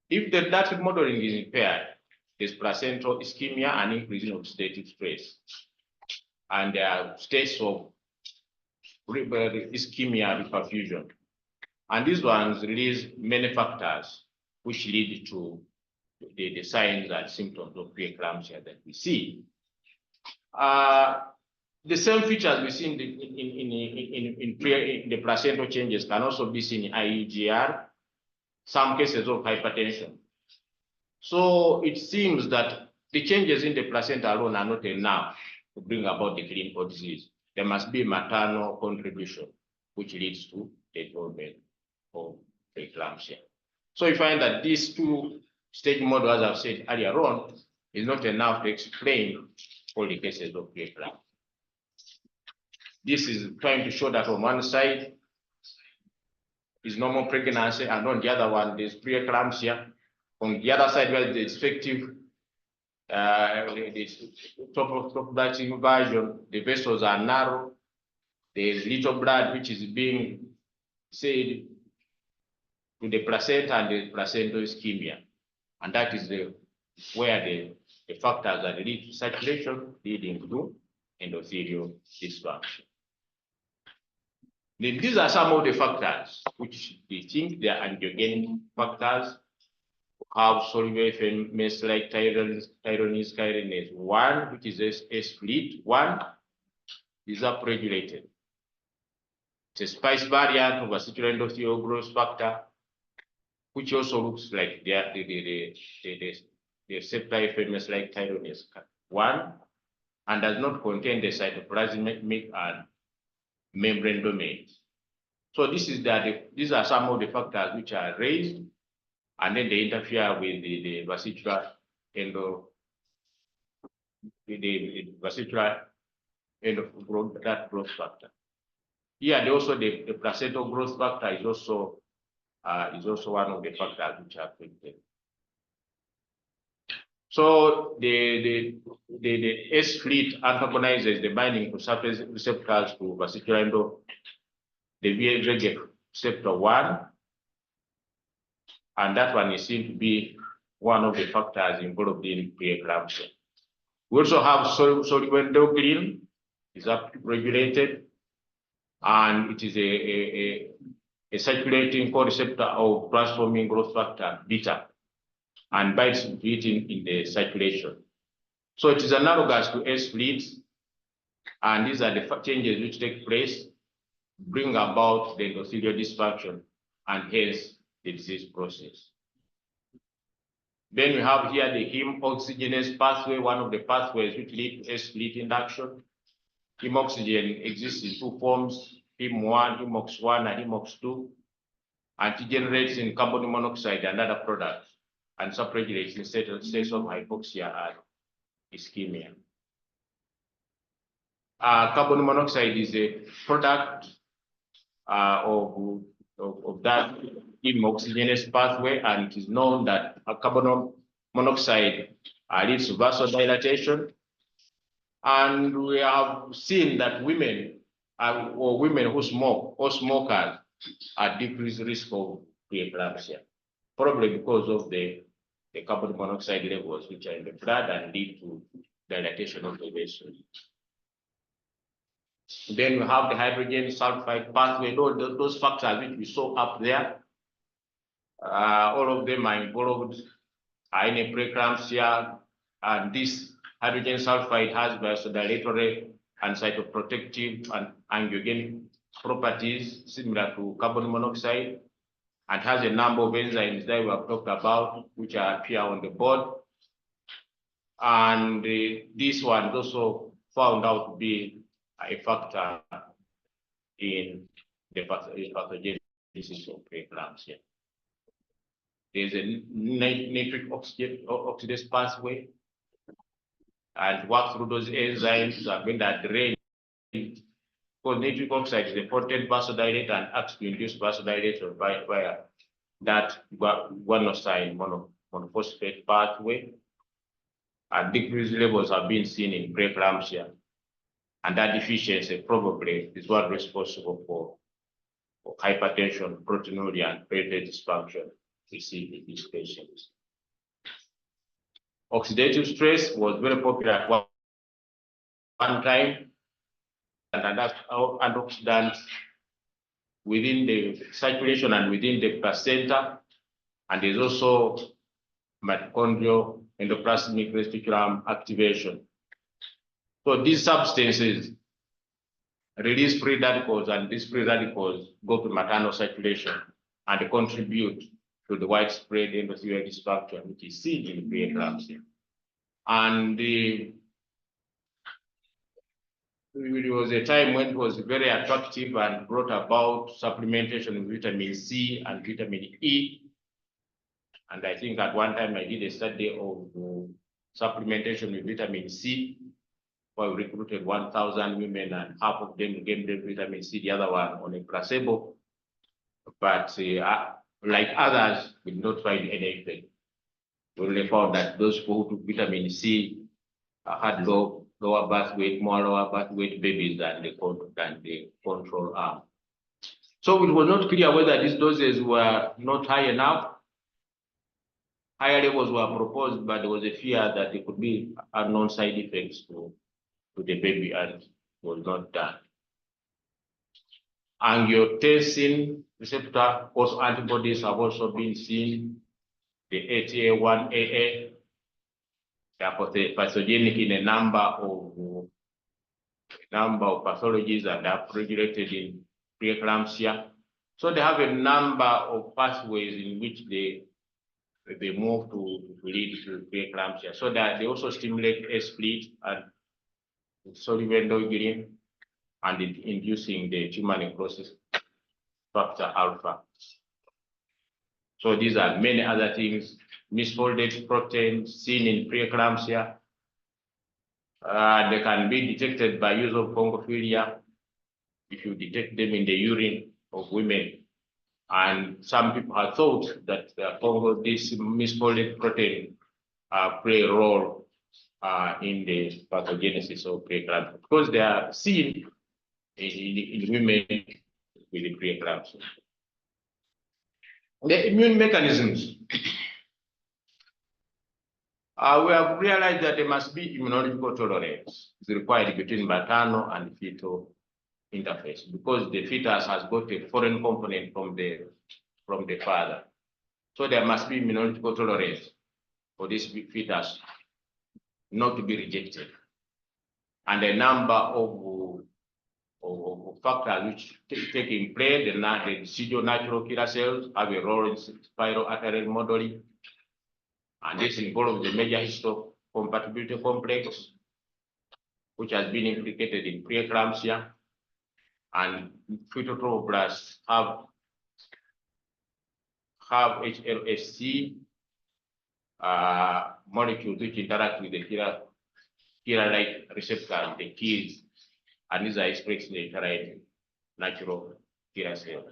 If that remodeling is impaired, there's placental ischemia and increasing oxidative stress. And there are states of ischemia reperfusion. And these ones release many factors which lead to the signs and symptoms of preeclampsia that we see. The same features we see in the placental changes can also be seen in IUGR, some cases of hypertension. So it seems that the changes in the placenta alone are not enough to bring about the clinical disease. There must be maternal contribution, which leads to the development of preeclampsia. So you find that these two-stage model, as I've said earlier on, is not enough to explain all the cases of preeclampsia. This is trying to show that on one side is normal pregnancy, and on the other one, there's preeclampsia. On the other side, where the defective top invasion, the vessels are narrow, there's little blood which is being said to the placenta and the placental ischemia. And that is where the factors that lead to saturation leading to endothelial dysfunction. These are some of the factors which we think they are angiogenic factors. Have soluble FMS like tyronase kinase 1, which is S-split 1, is upregulated. It's a spice variant of vesicular endothelial growth factor, which also looks like the receptor FMS like tyronase 1, and does not contain the cytoplasmic and membrane domains. So these are some of the factors which are raised, and then they interfere with the vesicular growth factor. Here, also the placental growth factor is also one of the factors which are affected. So the S-split antagonizes the binding to surface receptors to vesicular the VEGF receptor 1, and that one is seen to be one of the factors involved in preeclampsia. We also have soluble endocrine is upregulated, and it is a circulating co-receptor of transforming growth factor beta, and binds to it in the circulation. So it is analogous to S-split, and these are the changes which take place, bring about the endothelial dysfunction, and hence the disease process. Then we have here the heme oxygenase pathway, one of the pathways which lead to S-split induction. Heme oxygen exists in two forms, heme1, hemox1, and hemox2, and it generates in carbon monoxide and other products, and subregulates in states of hypoxia and ischemia. Carbon monoxide is a product of that heme oxygenase pathway, and it is known that carbon monoxide leads to vasodilatation. And we have seen that women or women who smoke or smokers are decreased risk of preeclampsia, probably because of the carbon monoxide levels which are in the blood and lead to dilatation of the vessels. Then we have the hydrogen sulfide pathway, those factors which we saw up there. All of them are involved in a preeclampsia, and this hydrogen sulfide has vasodilatory and cytoprotective and angiogenic properties similar to carbon monoxide and has a number of enzymes that we have talked about, which appear on the board. And this one is also found out to be a factor in the pathogenesis of preeclampsia. There's a nitric oxidase pathway, and work through those enzymes are going to drain. Because nitric oxide is a potent vasodilator and acts to induce vasodilation via that guanosine monophosphate pathway. And decreased levels have been seen in preeclampsia. And that deficiency probably is what responsible for hypertension, proteinuria, and platelet dysfunction we see in these patients. Oxidative stress was very popular at one time, and antioxidants within the circulation and within the placenta, and there's also mitochondrial endoplasmic reticulum activation. So these substances release free radicals, and these free radicals go to maternal circulation and contribute to the widespread endothelial dysfunction, which is seen in preeclampsia. And it was a time when it was very attractive and brought about supplementation with vitamin C and vitamin E. And I think at one time I did a study of supplementation with vitamin C, where we recruited 1,000 women and half of them gave them vitamin C, the other one on a placebo. But like others, we did not find any effect. We only found that those who took vitamin C had lower birth weight, more lower birth weight babies than the control arm. So it was not clear whether these doses were not high enough. Higher levels were proposed, but there was a fear that there could be unknown side effects to the baby, and was not done. Angiotensin receptor also antibodies have also been seen. The ATA1AA, they are pathogenic in a number of pathologies and are regulated in preeclampsia. So they have a number of pathways in which they move to lead to preeclampsia. So that they also stimulate split and soluble endocrine and inducing the tumor necrosis factor alpha. So these are many other things. Misfolded proteins seen in preeclampsia. They can be detected by use of congophilia if you detect them in the urine of women. And some people have thought that this misfolded protein play a role in the pathogenesis of preeclampsia, because they are seen in women with the preeclampsia. The immune mechanisms. We have realized that there must be immunological tolerance is required between maternal and fetal interface, because the fetus has got a foreign component from the father. So there must be immunological tolerance for this fetus not to be rejected. And a number of factors which take in play, the residual natural killer cells have a role in spiral arterial modeling. And this involves the major histocompatibility complex, which has been implicated in preeclampsia. And fetal trophoblasts have HLSC molecules which interact with the killer-like receptor, the kills, and these are expressed in the entire natural killer cell.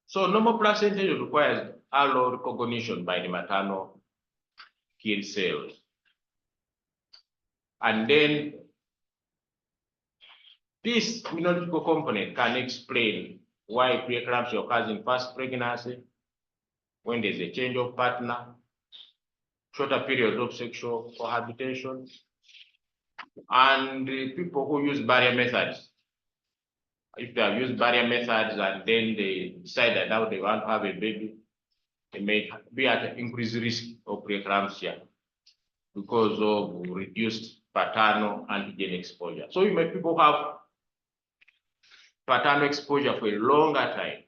So normal placenta requires allo recognition by the maternal kill cells. And then this immunological component can explain why preeclampsia occurs in first pregnancy, when there's a change of partner, shorter periods of sexual cohabitation, and people who use barrier methods. If they have used barrier methods and then they decide that now they want to have a baby, they may be at an increased risk of preeclampsia because of reduced paternal antigen exposure. So you may people have paternal exposure for a longer time.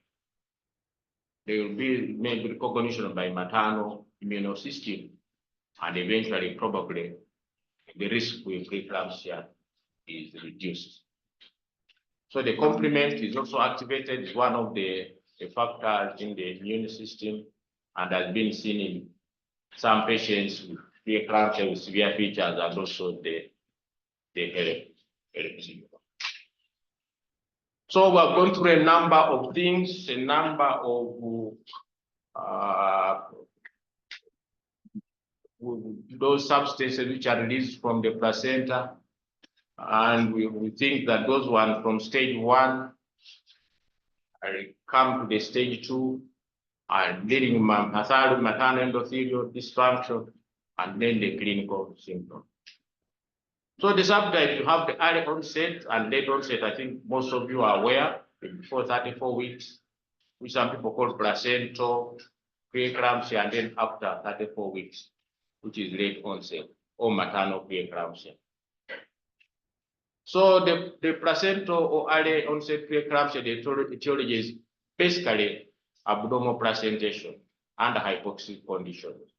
There will be maybe recognition by maternal immune system, and eventually probably the risk with preeclampsia is reduced. So the complement is also activated, is one of the factors in the immune system, and has been seen in some patients with preeclampsia with severe features, and also the herpes. So we're going through a number of things, a number of those substances which are released from the placenta. And we think that those ones from stage 1 come to the stage 2 and leading maternal endothelial dysfunction, and then the clinical symptoms. So the subtype, you have the early onset and late onset. I think most of you are aware, before 34 weeks, which some people call placental preeclampsia, and then after 34 weeks, which is late onset or maternal preeclampsia. So the placental or early onset preeclampsia, the etiology is basically abdominal placentation under hypoxic conditions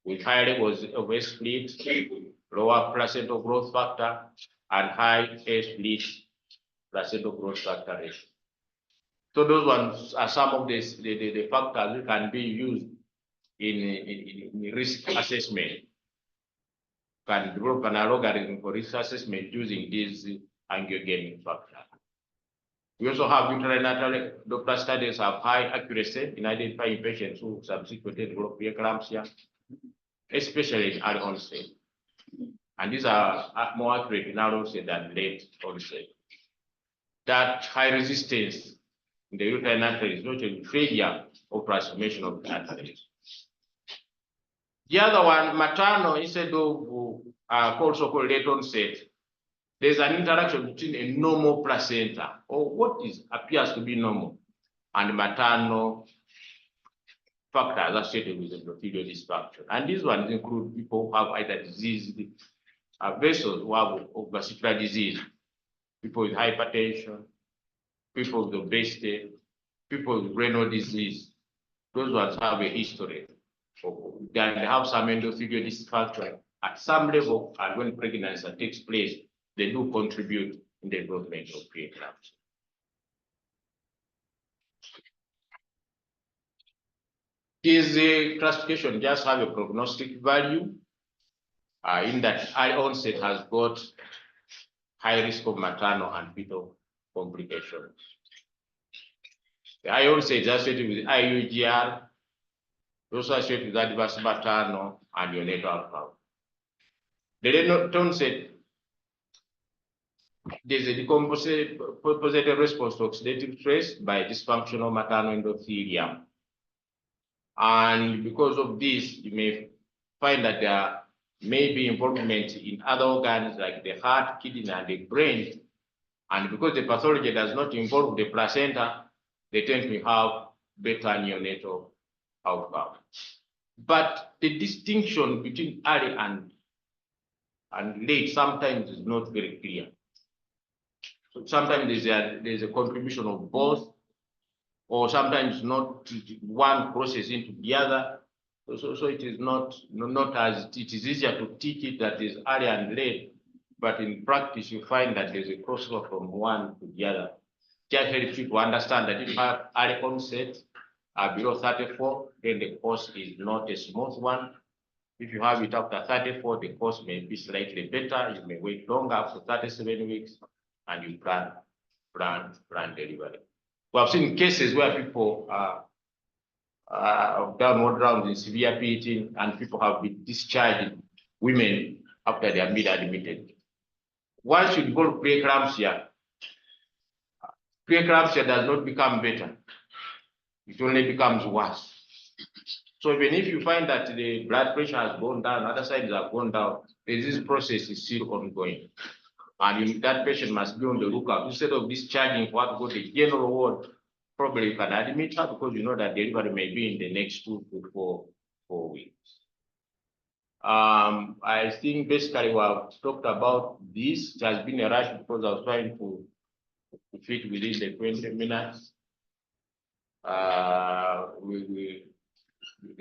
with high levels of S-split, lower placental growth factor, and high S-split placental growth factor ratio. So those ones are some of the factors that can be used in risk assessment. Can develop an algorithm for risk assessment using these angiogenic factors. We also have intranatal Doppler studies have high accuracy in identifying patients who subsequently develop preeclampsia, especially in early onset. And these are more accurate in early onset than late onset. That high resistance in the uterine artery is not a failure of transformation of the arteries. The other one, maternal, instead of also called late onset, there's an interaction between a normal placenta, or what appears to be normal, and maternal factors associated with endothelial dysfunction. And these ones include people who have either diseased vessels, who have vascular disease, people with hypertension, people with obesity, people with renal disease. Those ones have a history. They have some endothelial dysfunction at some level, and when pregnancy takes place, they do contribute in the development of preeclampsia. This classification just have a prognostic value in that early onset has got high risk of maternal and fetal complications. The high onset is associated with IUGR, also associated with adverse maternal and neonatal outcome. The late onset, there's a decompensated response to oxidative stress by dysfunctional maternal endothelium. And because of this, you may find that there may be involvement in other organs like the heart, kidney, and the brain. And because the pathology does not involve the placenta, they tend to have better neonatal outcome. But the distinction between early and late sometimes is not very clear. So sometimes there's a contribution of both, or sometimes not one process into the other. So it is not as it is easier to teach it that is early and late, but in practice you find that there's a crossover from one to the other. Just helps you to understand that if you have early onset below 34, then the course is not a smooth one. If you have it after 34, the course may be slightly better. You may wait longer after 37 weeks, and you plan delivery. We have seen cases where people have downward rounds in severe pitting, and people have been discharged, women, after they have been admitted. Once you develop preeclampsia, preeclampsia does not become better. It only becomes worse. So even if you find that the blood pressure has gone down, other sides have gone down, the disease process is still ongoing. And that patient must be on the lookout. Instead of discharging what go to the general ward, probably you can admit her because you know that delivery may be in the next 2 to 4 weeks. I think basically we have talked about this. It has been a rush because I was trying to fit within the 20 minutes. The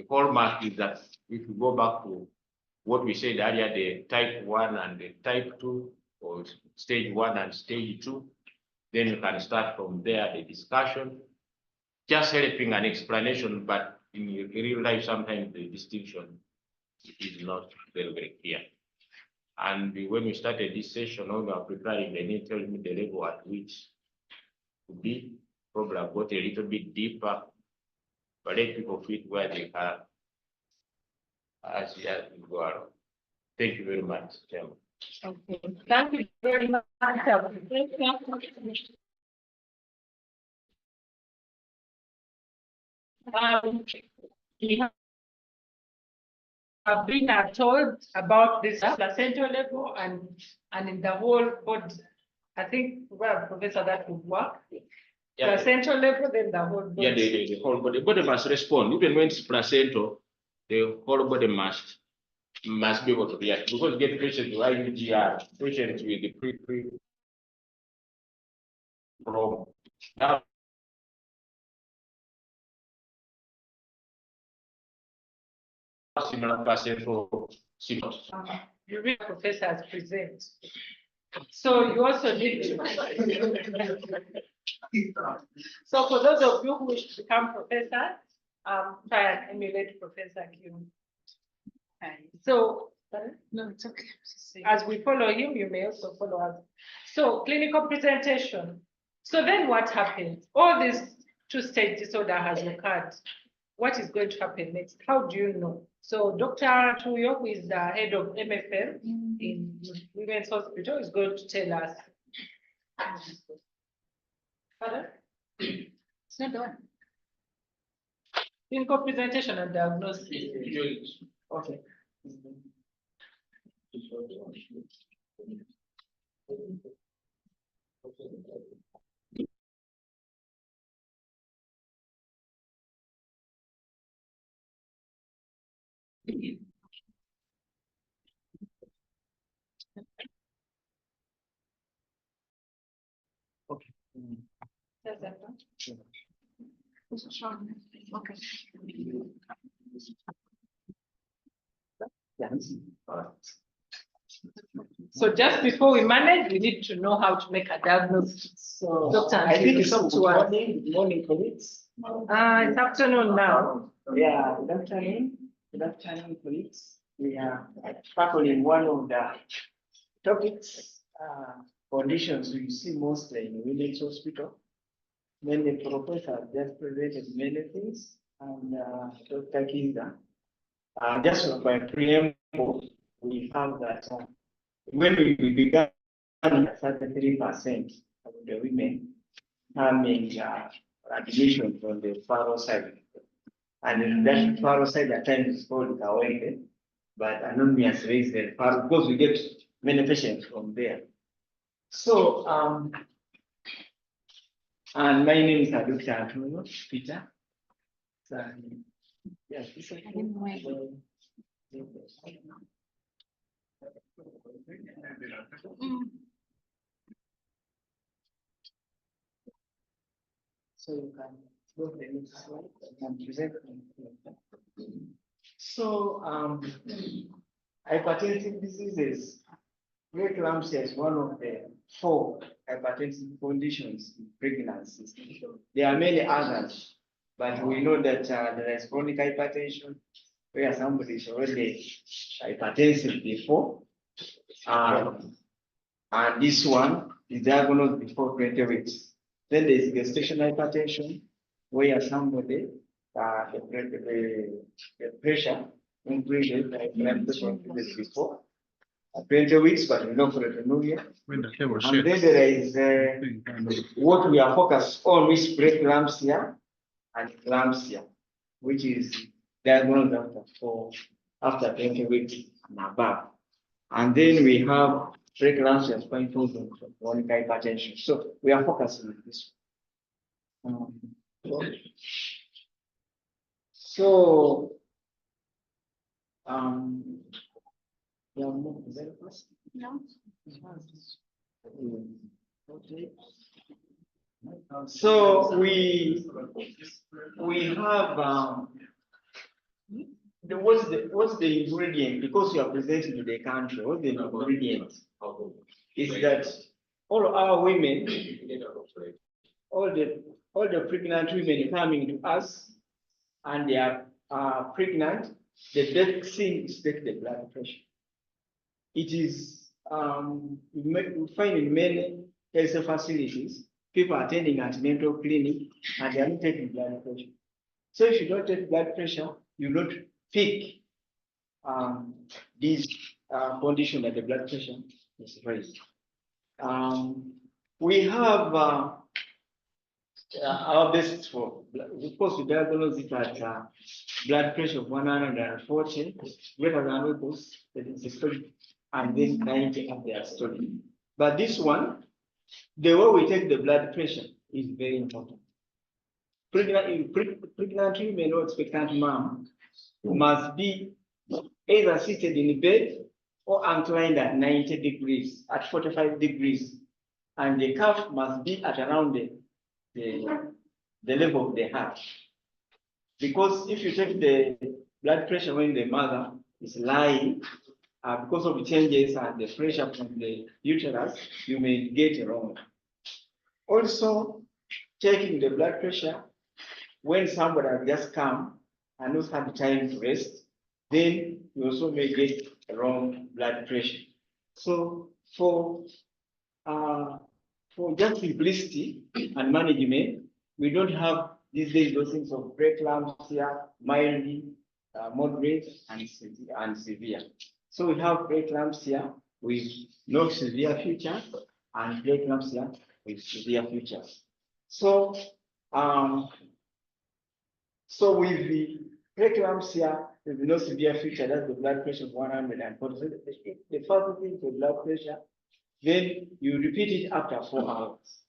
hallmark is that if you go back to what we said earlier, the type 1 and the type 2, or stage 1 and stage 2, then you can start from there the discussion, just helping an explanation, but in real life, sometimes the distinction is not very, very clear. And when we started this session, we were preparing, they didn't tell me the level at which to be. Probably I've got a little bit deeper, but let people fit where they are as we go along. Thank you very much, Chairman. Okay, thank you very much. We have been told about this placental level and in the whole body. I think, well, Professor, that would work. Yeah, Placental level, then the whole body. yeah, the whole body. The body must respond. Even when it's placental, the whole body must be able to react. Because get patients with IUGR, patients with the pre from now. Similar placental symptoms. You read professors present. So you also need to. So for those of you who wish to become professors, try and emulate Professor Kim. So, No, it's okay. as we follow him, you may also follow us. So clinical presentation. So then what happens? All this two-stage disorder has occurred. What is going to happen next? How do you know? So Dr. Tuyo, who is the head of MFL in Women's Hospital, is going to tell us. Pardon? It's not the one. Clinical presentation and diagnosis. Okay. Okay. Okay. So just before we manage, we need to know how to make a diagnosis. So Doctor, I think it's talk good to us. morning, colleagues. It's afternoon now. Yeah, good afternoon, colleagues. We are tackling one of the topics, conditions we see mostly in women's hospital. Then the professor just presented many things, and Dr. Kinga. Just by preamble, we found that when we began, 33% of the women having admission from the faro side. And that faro side at times is called Kawente, but anonymous raised the faro because we get many patients from there. So, and my name is Dr. Antonio Peter. So, yes, this is so you can go to the next slide and present. So, hypertensive diseases. Preeclampsia is one of the 4 hypertensive conditions in pregnancy. There are many others, but we know that there is chronic hypertension, where somebody is already hypertensive before. And this one is diagnosed before 20 weeks. Then there is gestational hypertension, where somebody, the pressure increases, before 20 weeks, but we know for the new year. And then there is what we are focused on, which is preeclampsia and eclampsia, which is diagnosed after 20 weeks and above. And then we have preeclampsia as point of chronic hypertension. So we are focusing on this one. So No. Okay. So we have what's the ingredient, because you are presenting to the country, what's the ingredient is that all our women, all the pregnant women coming to us and they are pregnant, the best thing is take the blood pressure. It is we find in many health facilities, people attending antenatal clinic and they are not taking blood pressure. So if you don't take blood pressure, you don't pick this condition that the blood pressure is raised. We have our best for, of course, we diagnose it at blood pressure of 140, greater than or equals, that is systolic, and then 90 at their systolic. But this one, the way we take the blood pressure is very important. Pregnant women or expectant mom must be either seated in bed or inclined at 90 degrees, at 45 degrees, and the cuff must be at around the level of the heart. Because if you take the blood pressure when the mother is lying, because of the changes and the pressure from the uterus, you may get wrong. Also, checking the blood pressure when somebody has just come and not had time to rest, then you also may get wrong blood pressure. So for just simplicity and management, we don't have these days those things of preeclampsia, mild, moderate, and severe. So we have preeclampsia with no severe features and preeclampsia with severe features. So so with the preeclampsia, with no severe feature, that's the blood pressure of 140. So the first thing is the blood pressure, then you repeat it after 4 hours.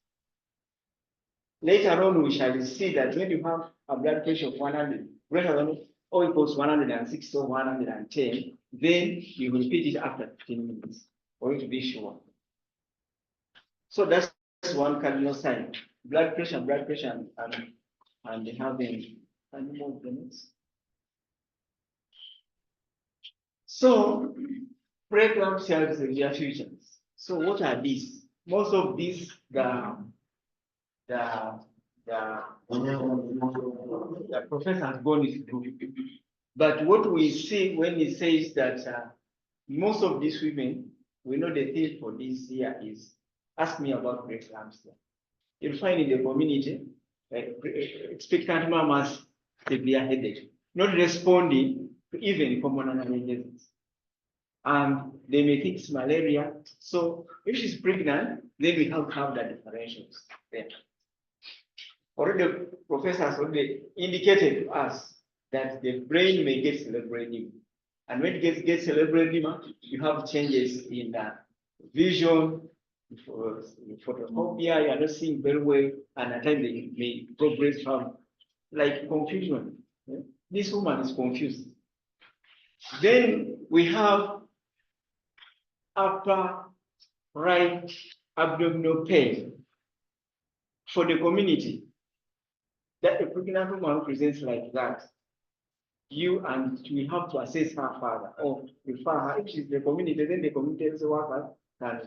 Later on, we shall see that when you have a blood pressure of 100, greater than or equals 160 or 110, then you repeat it after 15 minutes for you to be sure. So that's one cardinal sign. Blood pressure, and having any more minutes. So preeclampsia is severe features. So what are these? Most of these the professor has gone into. But what we see when he says that most of these women, we know the theme for this year is ask me about preeclampsia. You'll find in the community, expectant mamas severe headache, not responding to even common analgesics. And they may think it's malaria. So if she's pregnant, then we have to have the differentials there. Already the professor has already indicated to us that the brain may get cerebral edema. And when it gets cerebral edema, you have changes in the vision, photophobia, you are not seeing very well, and at times they may progress from like confusion. This woman is confused. Then we have upper right abdominal pain. For the community, that a pregnant woman presents like that, we have to assess her further or refer her. If she's the community, then the community worker can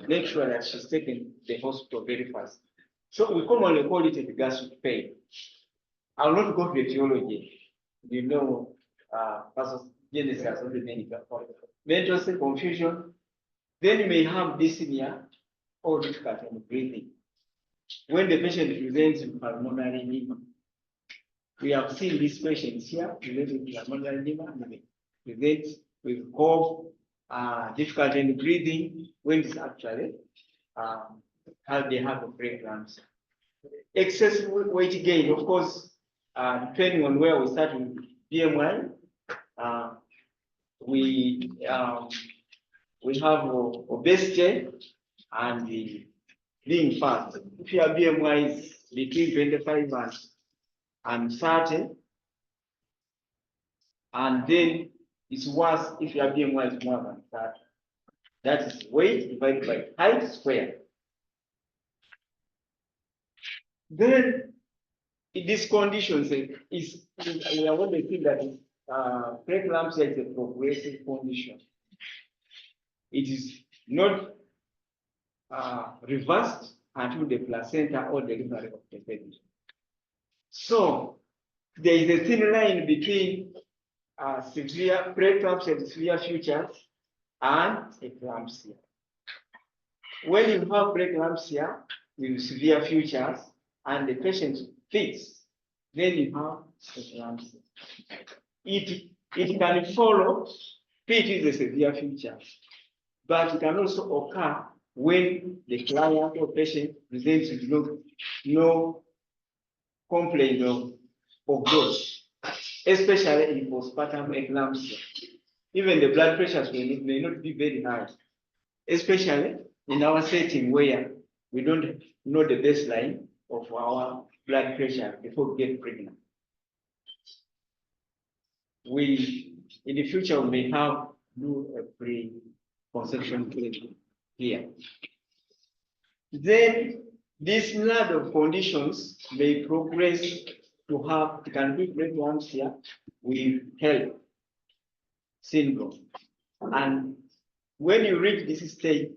make sure that she's taken the hospital very fast. So we commonly call it a gastric pain. I'll not go to the theology. You know, Pastor Genesis has already made it. Mental confusion. Then you may have dyspnea or difficulty in breathing. When the patient presents with pulmonary edema, we have seen these patients here related to pulmonary edema, and they present with cough, difficulty in breathing, when it's actually how they have a preeclampsia. Excessive weight gain, of course, depending on where we start with BMI, we have obesity and being fat. If your BMI is between 25 and 30, and then It's worse if your BMI is more than that. That is weight divided by height squared. Then, in these conditions, we are going to think that preeclampsia is a progressive condition. It is not reversed until the placenta or delivery of the baby. So there is a thin line between severe preeclampsia, severe futures, and eclampsia. When you have preeclampsia with severe futures and the patient fits, then you have eclampsia. It can follow fit is a severe future, but it can also occur when the client or patient presents with no complaint of those, especially in postpartum eclampsia. Even the blood pressures may not be very high, especially in our setting where we don't know the baseline of our blood pressure before we get pregnant. In the future, we may have do a pre-conception clinic here. Then this lot of conditions may progress to have, it can be preeclampsia with HELLP syndrome. And when you reach this stage,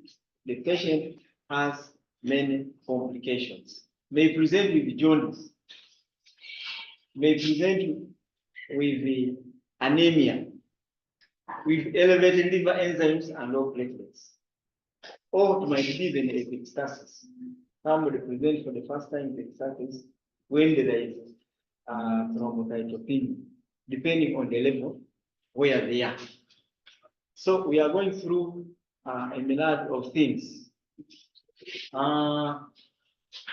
the patient has many complications. May present with jaundice, may present with the anemia, with elevated liver enzymes and low platelets, or it might be even epistasis. Some will present for the first time epistasis when there is thrombocytopenia, depending on the level where they are. So we are going through a myriad of things.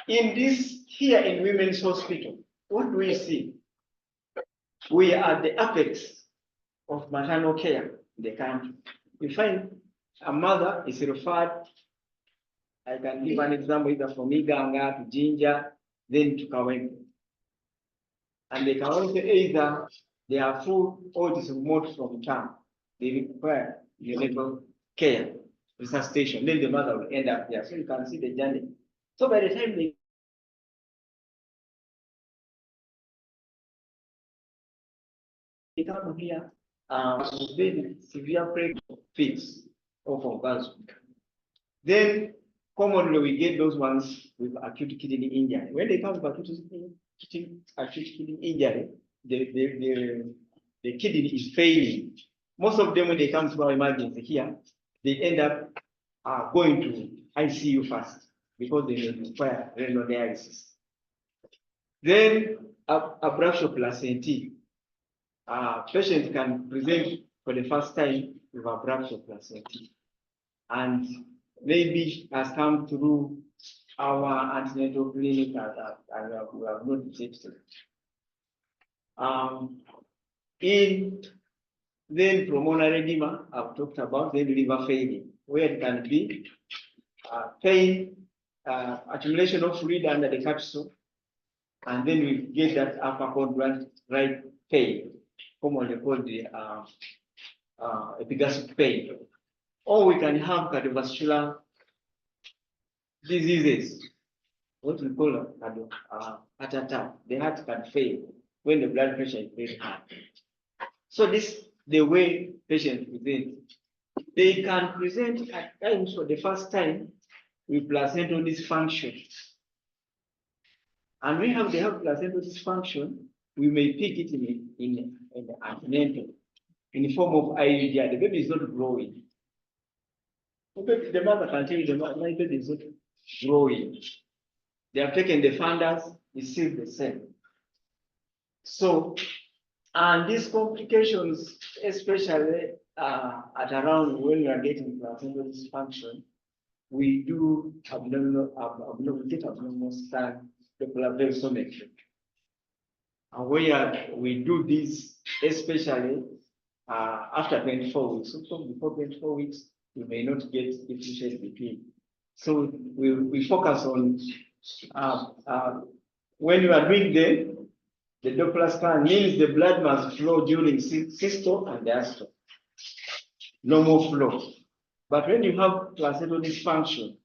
In this, here in Women's Hospital, what do we see? We are at the apex of maternal care in the country. We find a mother is referred, I can give an example either from Iganga to Jinja, then to Kawempe. And the Kawempe either they are full or it is remote from town. They require neonatal care, resuscitation. Then the mother will end up there. So you can see the journey. So by the time they come here, very severe pregnancy fits or convulsion. Then commonly we get those ones with acute kidney injury. When they come with acute kidney injury, the kidney is failing. Most of them, when they come to our emergency here, they end up going to ICU first because they may require renal dialysis. Then abruptio placentae. Patients can present for the first time with abruptio placentae, and maybe has come through our antenatal clinic and we have not detected. Then pulmonary edema, I've talked about, then liver failure, where it can be pain, accumulation of fluid under the capsule, and then we get that upper quadrant right pain, commonly called the epigastric pain. Or we can have cardiovascular diseases, what we call heart attack. The heart can fail when the blood pressure is very high. So this the way patients present. They can present at times for the first time with placental dysfunction. And when they have placental dysfunction, we may pick it in the antenatal in the form of IUD. The baby is not growing. The mother can tell you my baby is not growing. They have taken the fundus, it's still the same. So, and these complications, especially at around when we are getting placental dysfunction, we do abnormal scan Doppler velocimetry. And where we do this, especially after 24 weeks. So before 24 weeks, we may not get differentiation between. So we focus on when you are doing the Doppler scan means the blood must flow during systole and diastole. normal flow. But when you have placental dysfunction,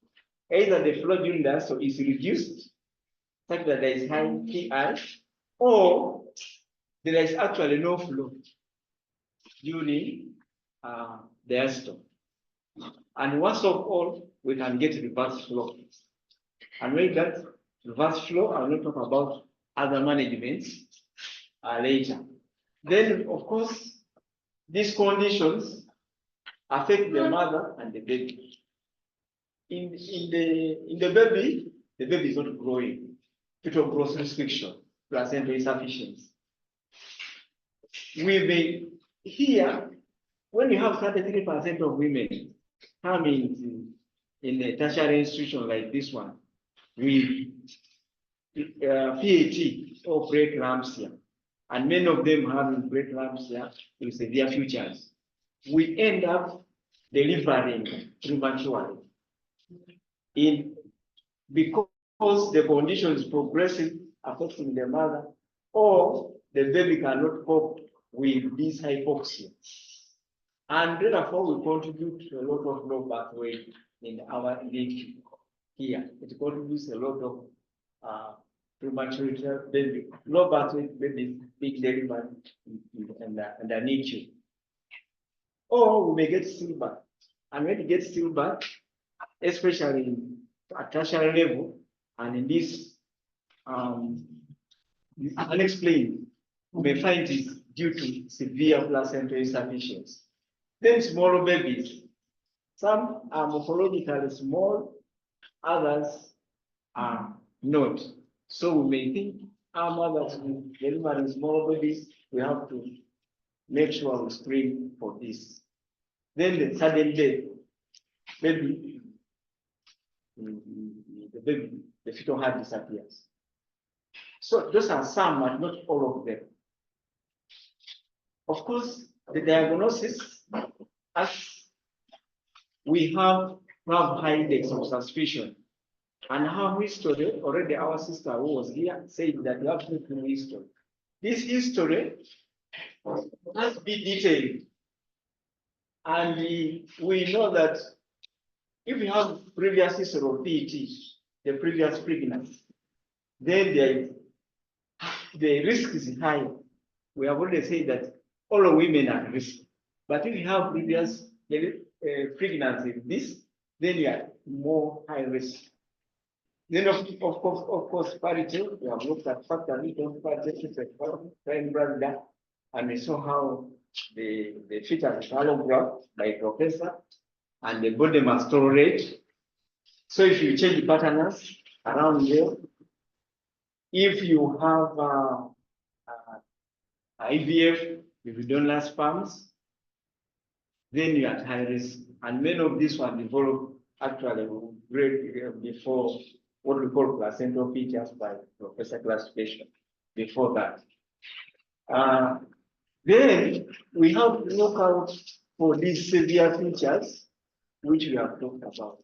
either the flow during the diastole is reduced, such that there is high PI, or there is actually no flow during diastole. And once of all, we can get reverse flow. And when that reverse flow, I will not talk about other managements later. Then, of course, these conditions affect the mother and the baby. In the baby is not growing. Fetal growth restriction, placenta insufficiency. We may here, when you have 33% of women coming in a tertiary institution like this one, with PAT or preeclampsia, and many of them having preeclampsia with severe futures, we end up delivering prematurely. Because the condition is progressive, affecting the mother, or the baby cannot cope with this hypoxia. And therefore, we contribute to a lot of low birth weight in our NICU here. It contributes a lot of premature baby, low birth weight babies being delivered in the NICU. Or we may get stillbirth. And when you get stillbirth, especially at tertiary level, and in this unexplained, we may find it due to severe placental insufficiency. Then smaller babies, some are morphologically small, others are not. So we may think our mothers delivering small babies, we have to make sure we screen for this. Then the sudden death, the fetal heart disappears. So those are some, but not all of them. Of course, the diagnosis, as we have high index of suspicion and have history, already our sister who was here said that you have to do history. This history must be detailed. And we know that if you have previous history of PET, the previous pregnancy, then the risk is high. We have already said that all women are at risk. But if you have previous pregnancy with this, then you are more high risk. Then of course, parity, we have looked at factor and we saw how the fetus is allographed by professor and the body mass tolerate. So if you change the patterns around there, if you have IVF, if you don't last sperms, then you are at high risk. And many of these ones develop actually before what we call placental features by professor classification, before that. Then we have to look out for these severe features, which we have talked about.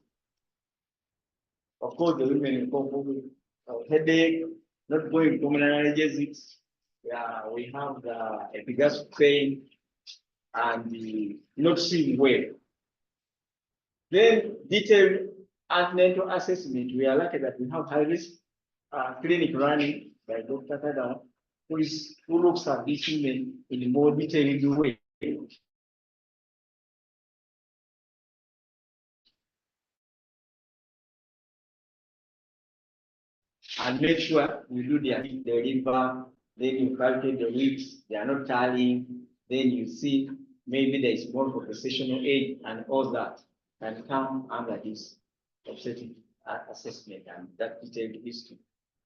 Of course, the women with headache, not going pulmonary analgesics. Yeah, we have the epigastric pain and not seeing well. Then detailed antenatal assessment. We are lucky that we have high risk clinic running by Dr. Tada, who looks at these women in a more detailed way. And make sure we do the liver, then you calculate the weeks, they are not tallying, then you see maybe there is more professional aid and all that can come under this obstetric assessment, and that detailed history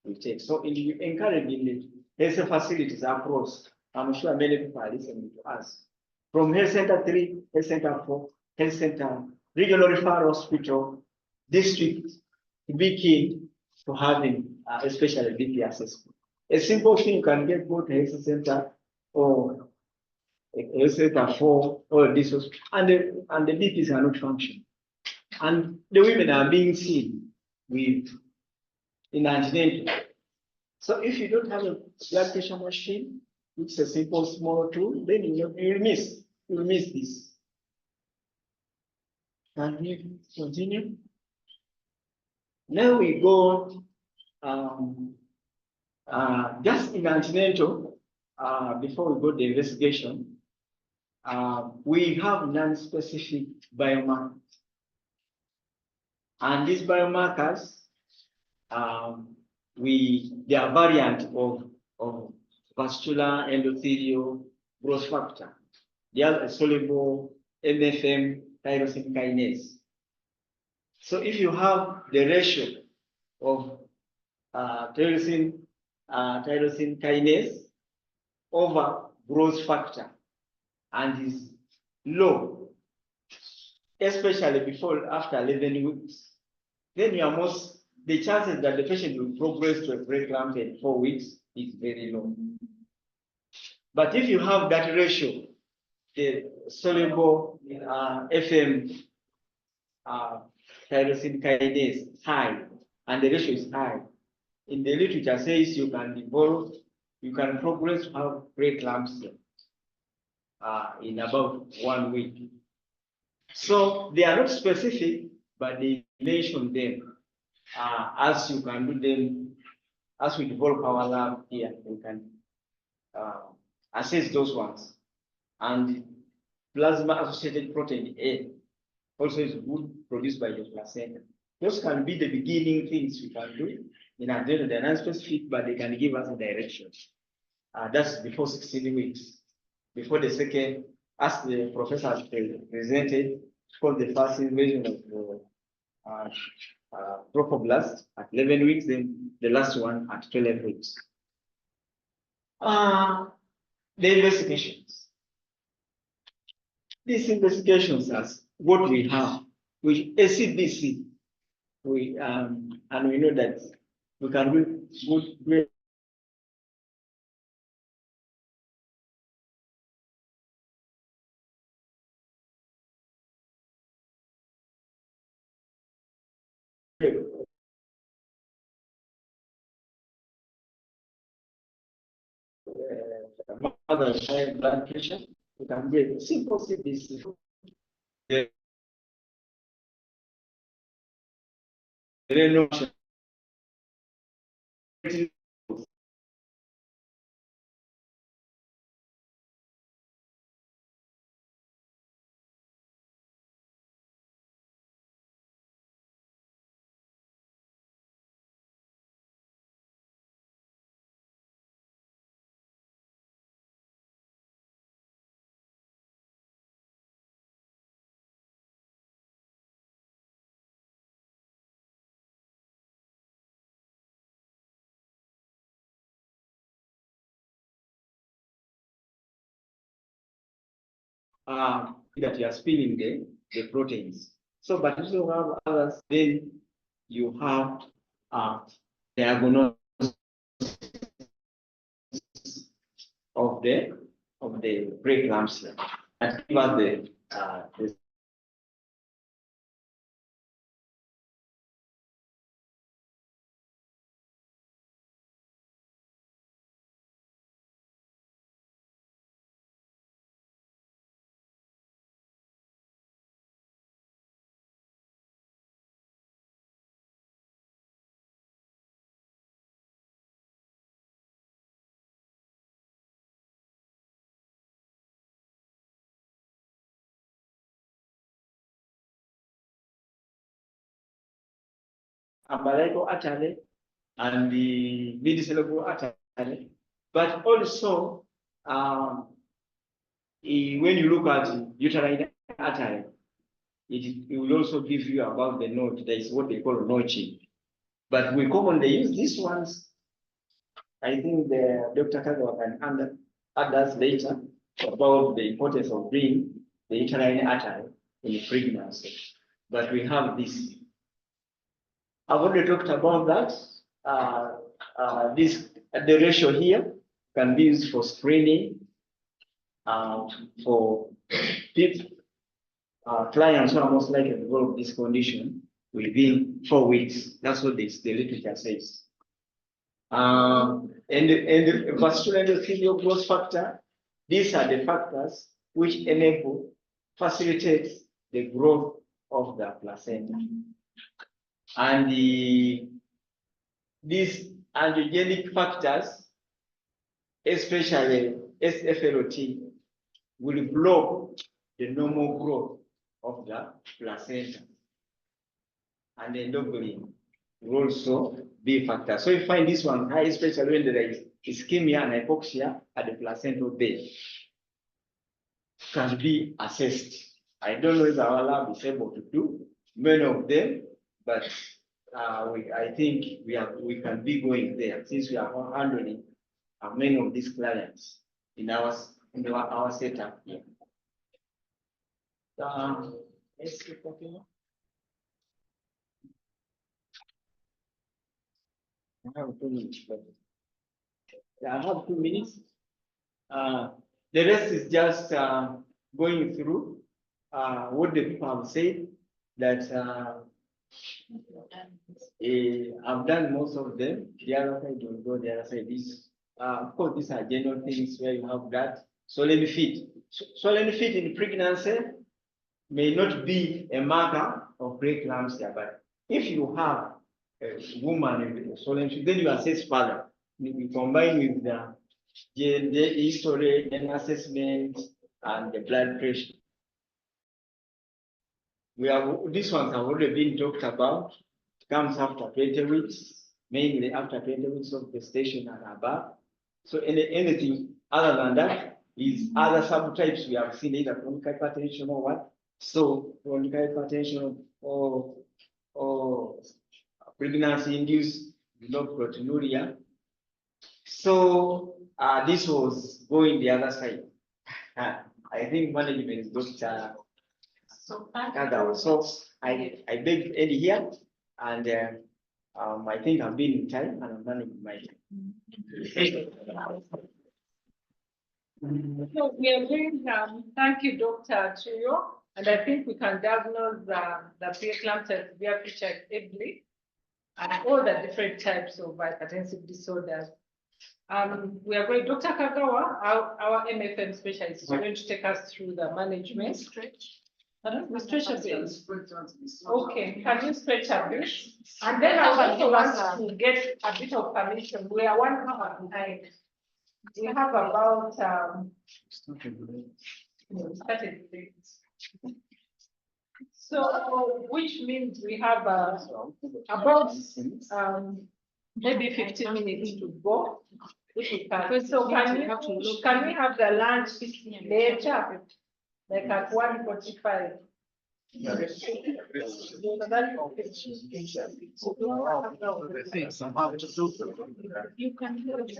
we take. So in encouraging the health facilities across, I'm sure many people are listening to us. From Health Center 3, Health Center 4, Health Center, Regional Referral Hospital, District, to be keen to having especially BP assessment. A simple thing you can get both Health Center or Health Center 4 or this, and the BPs are not functioning. And the women are being seen with in antenatal. So if you don't have a blood pressure machine, which is a simple small tool, then you'll miss this. Can we continue? Now we go, just in antenatal, before we go to the investigation, we have non-specific biomarkers. And these biomarkers, they are variant of vascular endothelial growth factor. They are a soluble MFM tyrosine kinase. So if you have the ratio of tyrosine kinase over growth factor and is low, especially before after 11 weeks, then the chances that the patient will progress to a preeclampsia in 4 weeks is very low. But if you have that ratio, the soluble FM tyrosine kinase high, and the ratio is high, in the literature says you can progress to have preeclampsia in about 1 week. So they are not specific, but they mention them as you can do them. As we develop our lab here, we can assess those ones. And plasma associated protein A also is good produced by the placenta. Those can be the beginning things we can do in addition. They're non-specific, but they can give us a direction. That's before 16 weeks. Before the second, as the professor has presented, for the first invasion of trophoblast at 11 weeks, then the last one at 12 weeks. The investigations. These investigations are what we have, which ACDC, and we know that we can do good. Mother child blood pressure, we can get simple CBC. That you are spinning the proteins. So, but if you have others, then you have diagnosis of the preeclampsia. And give us the umbilical artery and the mid-cerebral artery, but also when you look at uterine artery, it will also give you about the node. That is what they call notching. But we commonly use these ones. I think the Dr. Kagawa can add us later about the importance of bringing the uterine artery in pregnancy. But we have this. I've already talked about that. The ratio here can be used for screening for people, clients who are most likely to develop this condition within 4 weeks. That's what the literature says. And the vascular endothelial growth factor, these are the factors which facilitate the growth of the placenta. And these androgenic factors, especially SFLOT, will block the normal growth of the placenta. And endocrine will also be a factor. So you find this one high, especially when there is ischemia and hypoxia at the placental bed, can be assessed. I don't know if our lab is able to do many of them, but I think we can be going there since we are handling many of these clients in our setup here. Let's keep talking. I have 2 minutes. I have 2 minutes. The rest is just going through what the people have said, that I've done most of them. The other side will go, the other side is, of course, these are general things where you have that. Swollen feet. Swollen feet in pregnancy may not be a marker of preeclampsia, but if you have a woman with swollen feet, then you assess further. You combine with the history and assessment and the blood pressure. These ones have already been talked about. It comes after 20 weeks, mainly after 20 weeks of gestation and above. So anything other than that is other subtypes we have seen, either chronic hypertension or what. So chronic hypertension or pregnancy-induced low proteinuria. So this was going the other side. I think management is Dr. Kagawa. So I beg Eddie here, and I think I've been in time and I'm managing my time. So we are going, thank you, Dr. Chuyo, and I think we can diagnose the preeclampsia severe featured ably and all the different types of hypertensive disorders. We are going, Dr. Kagawa, our MFM specialist, is going to take us through the management. We stretch a bit. Okay, can you stretch a bit? And then I also want to get a bit of permission. We are 1 hour behind. We have about started late. So which means we have about maybe 15 minutes to go. If we can. So can we have the lunch later, like at 1:45? You can do it.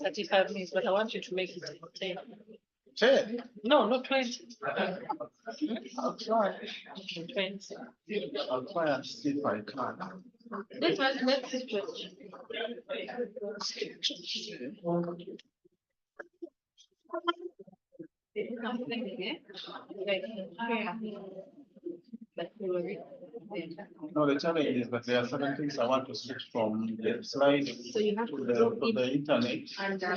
35 minutes, but I want you to make it 10. 10? No, not 20. 20. I'll try and see if I can. This was next question. No, the challenge is that there are certain things I want to switch from the slide So you have to the internet. And So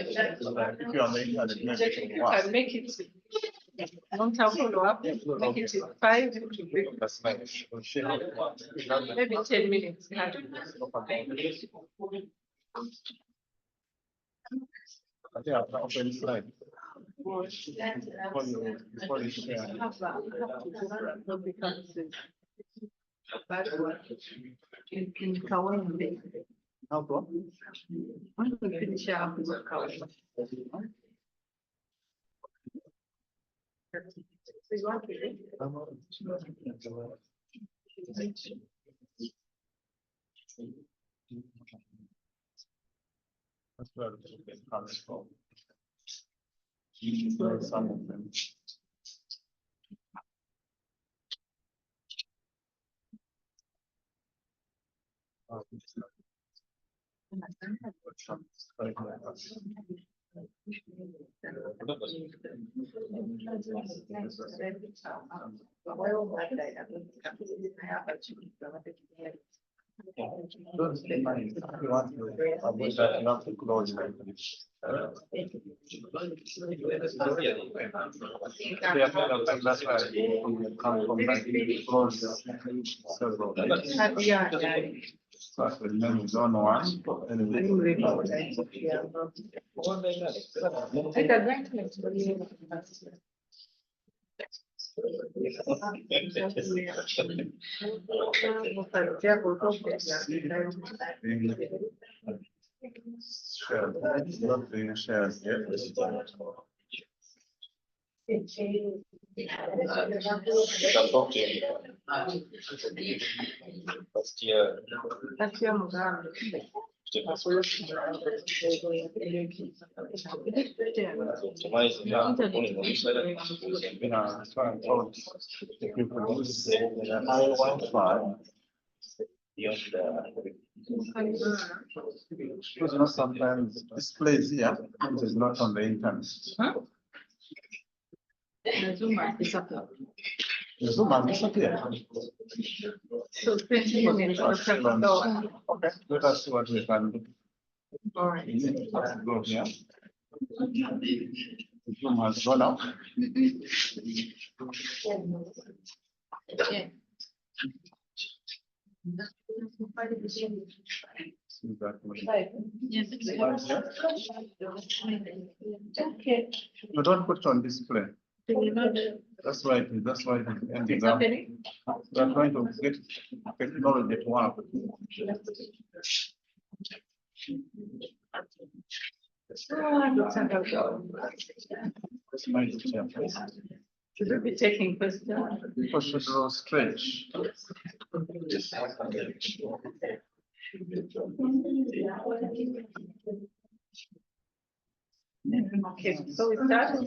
that if you're on the internet, maybe it you will work. can make it. Don't have follow up. Make it 5 to That's nice. We'll share it. maybe 10 minutes. I think I'll open slide. Before you share. How come? When we finish up, we'll cover. That's where it comes from. Some of them. Don't stay money. You want to avoid that, you have to close it. That's why you come from that, you close several. So the name is on one. Anyway. Not being shared yet. That's your Mugambi. That's why I told the people who say that I Wi-Fi. Because not sometimes displays here, it is not on the internet. The Zoom has disappeared. The Zoom has disappeared. So 20 minutes. Okay, let us see what we can do. All right. We need to go here. The Zoom has gone out. Yeah. See that one. Yes. Okay. You don't put on display. That's why it is. That's why it is ending up. We are trying to get technology to work. That's my chair. Should we be taking questions? People should go stretch. Okay, so we start.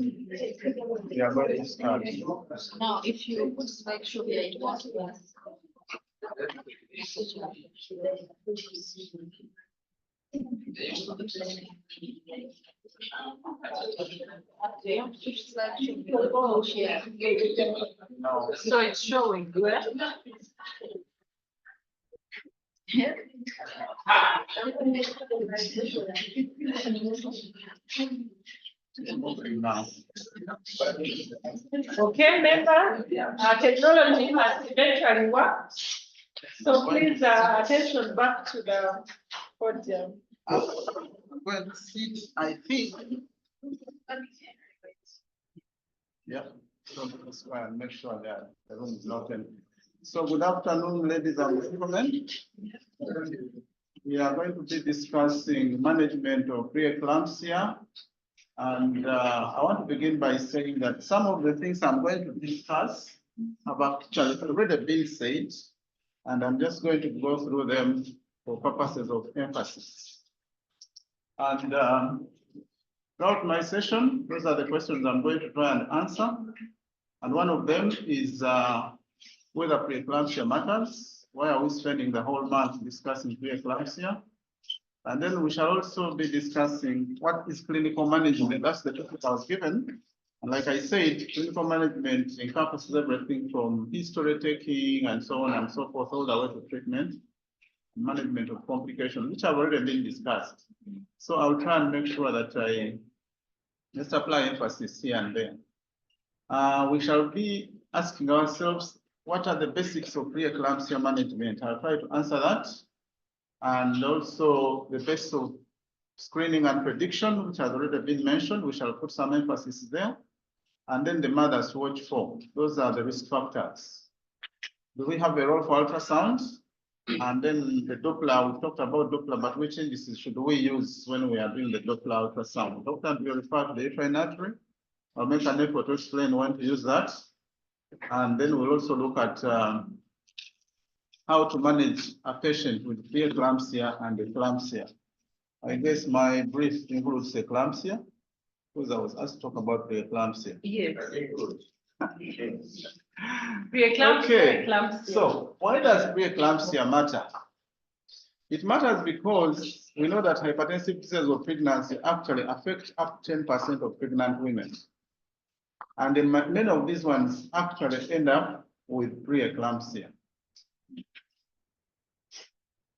We are going to start. Now, if you make sure that it was. No. So it's showing good. Now. Okay, member, technology has eventually worked. So please, attention back to the podium. Well, seat, I think. Yeah, so that's why I make sure that the room is not empty. So good afternoon, ladies and gentlemen. We are going to be discussing management of preeclampsia. And I want to begin by saying that some of the things I'm going to discuss have actually already been said, and I'm just going to go through them for purposes of emphasis. And throughout my session, those are the questions I'm going to try and answer. And one of them is whether preeclampsia matters. Why are we spending the whole month discussing preeclampsia? And then we shall also be discussing what is clinical management. That's the topic I was given. And like I said, clinical management encompasses everything from history taking and so on and so forth, all the way to treatment, management of complications, which have already been discussed. So I'll try and make sure that I just apply emphasis here and there. We shall be asking ourselves, what are the basics of preeclampsia management? I'll try to answer that. And also the best of screening and prediction, which has already been mentioned, we shall put some emphasis there. And then the mothers to watch for, those are the risk factors. Do we have a role for ultrasound? And then the Doppler, we talked about Doppler, but which indices should we use when we are doing the Doppler ultrasound? Doctor, do you refer to the uterine artery? I'll make an effort to explain when to use that. And then we'll also look at how to manage a patient with preeclampsia and eclampsia. I guess my brief includes eclampsia, because I was asked to talk about preeclampsia. Yes. Okay, Preeclampsia. so why does preeclampsia matter? It matters because we know that hypertensive disease of pregnancy actually affect up to 10% of pregnant women. And then many of these ones actually end up with preeclampsia.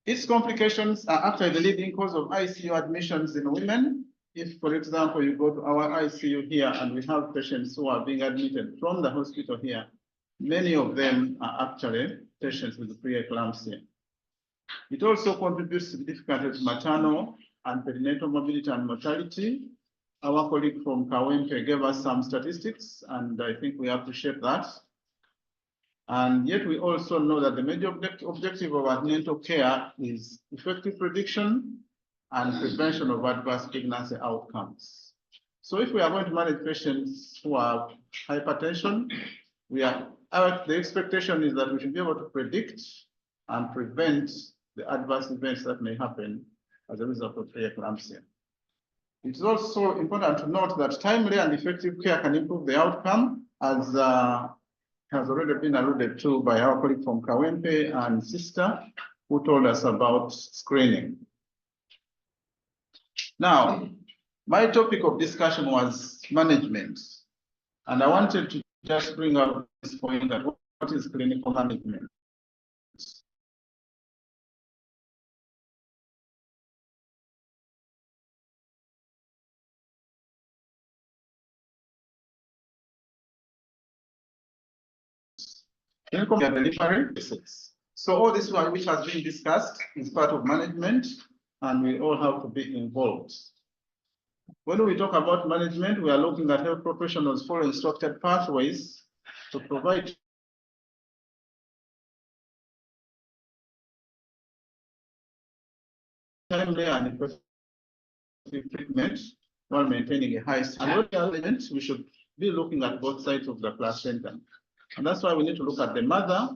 Its complications are actually the leading cause of ICU admissions in women. If, for example, you go to our ICU here and we have patients who are being admitted from the hospital here, many of them are actually patients with preeclampsia. It also contributes significantly to maternal and perinatal morbidity and mortality. Our colleague from Kawempe gave us some statistics, and I think we appreciate that. And yet we also know that the major objective of antenatal care is effective prediction and prevention of adverse pregnancy outcomes. So if we are going to manage patients who have hypertension, the expectation is that we should be able to predict and prevent the adverse events that may happen as a result of preeclampsia. It is also important to note that timely and effective care can improve the outcome, as has already been alluded to by our colleague from Kawempe and Sister, who told us about screening. Now, my topic of discussion was management, and I wanted to just bring up this point that what is clinical management? Clinical delivery. So all this one which has been discussed is part of management, and we all have to be involved. When we talk about management, we are looking at health professionals following structured pathways to provide timely and effective treatment while maintaining a high standard. We should be looking at both sides of the placenta. And that's why we need to look at the mother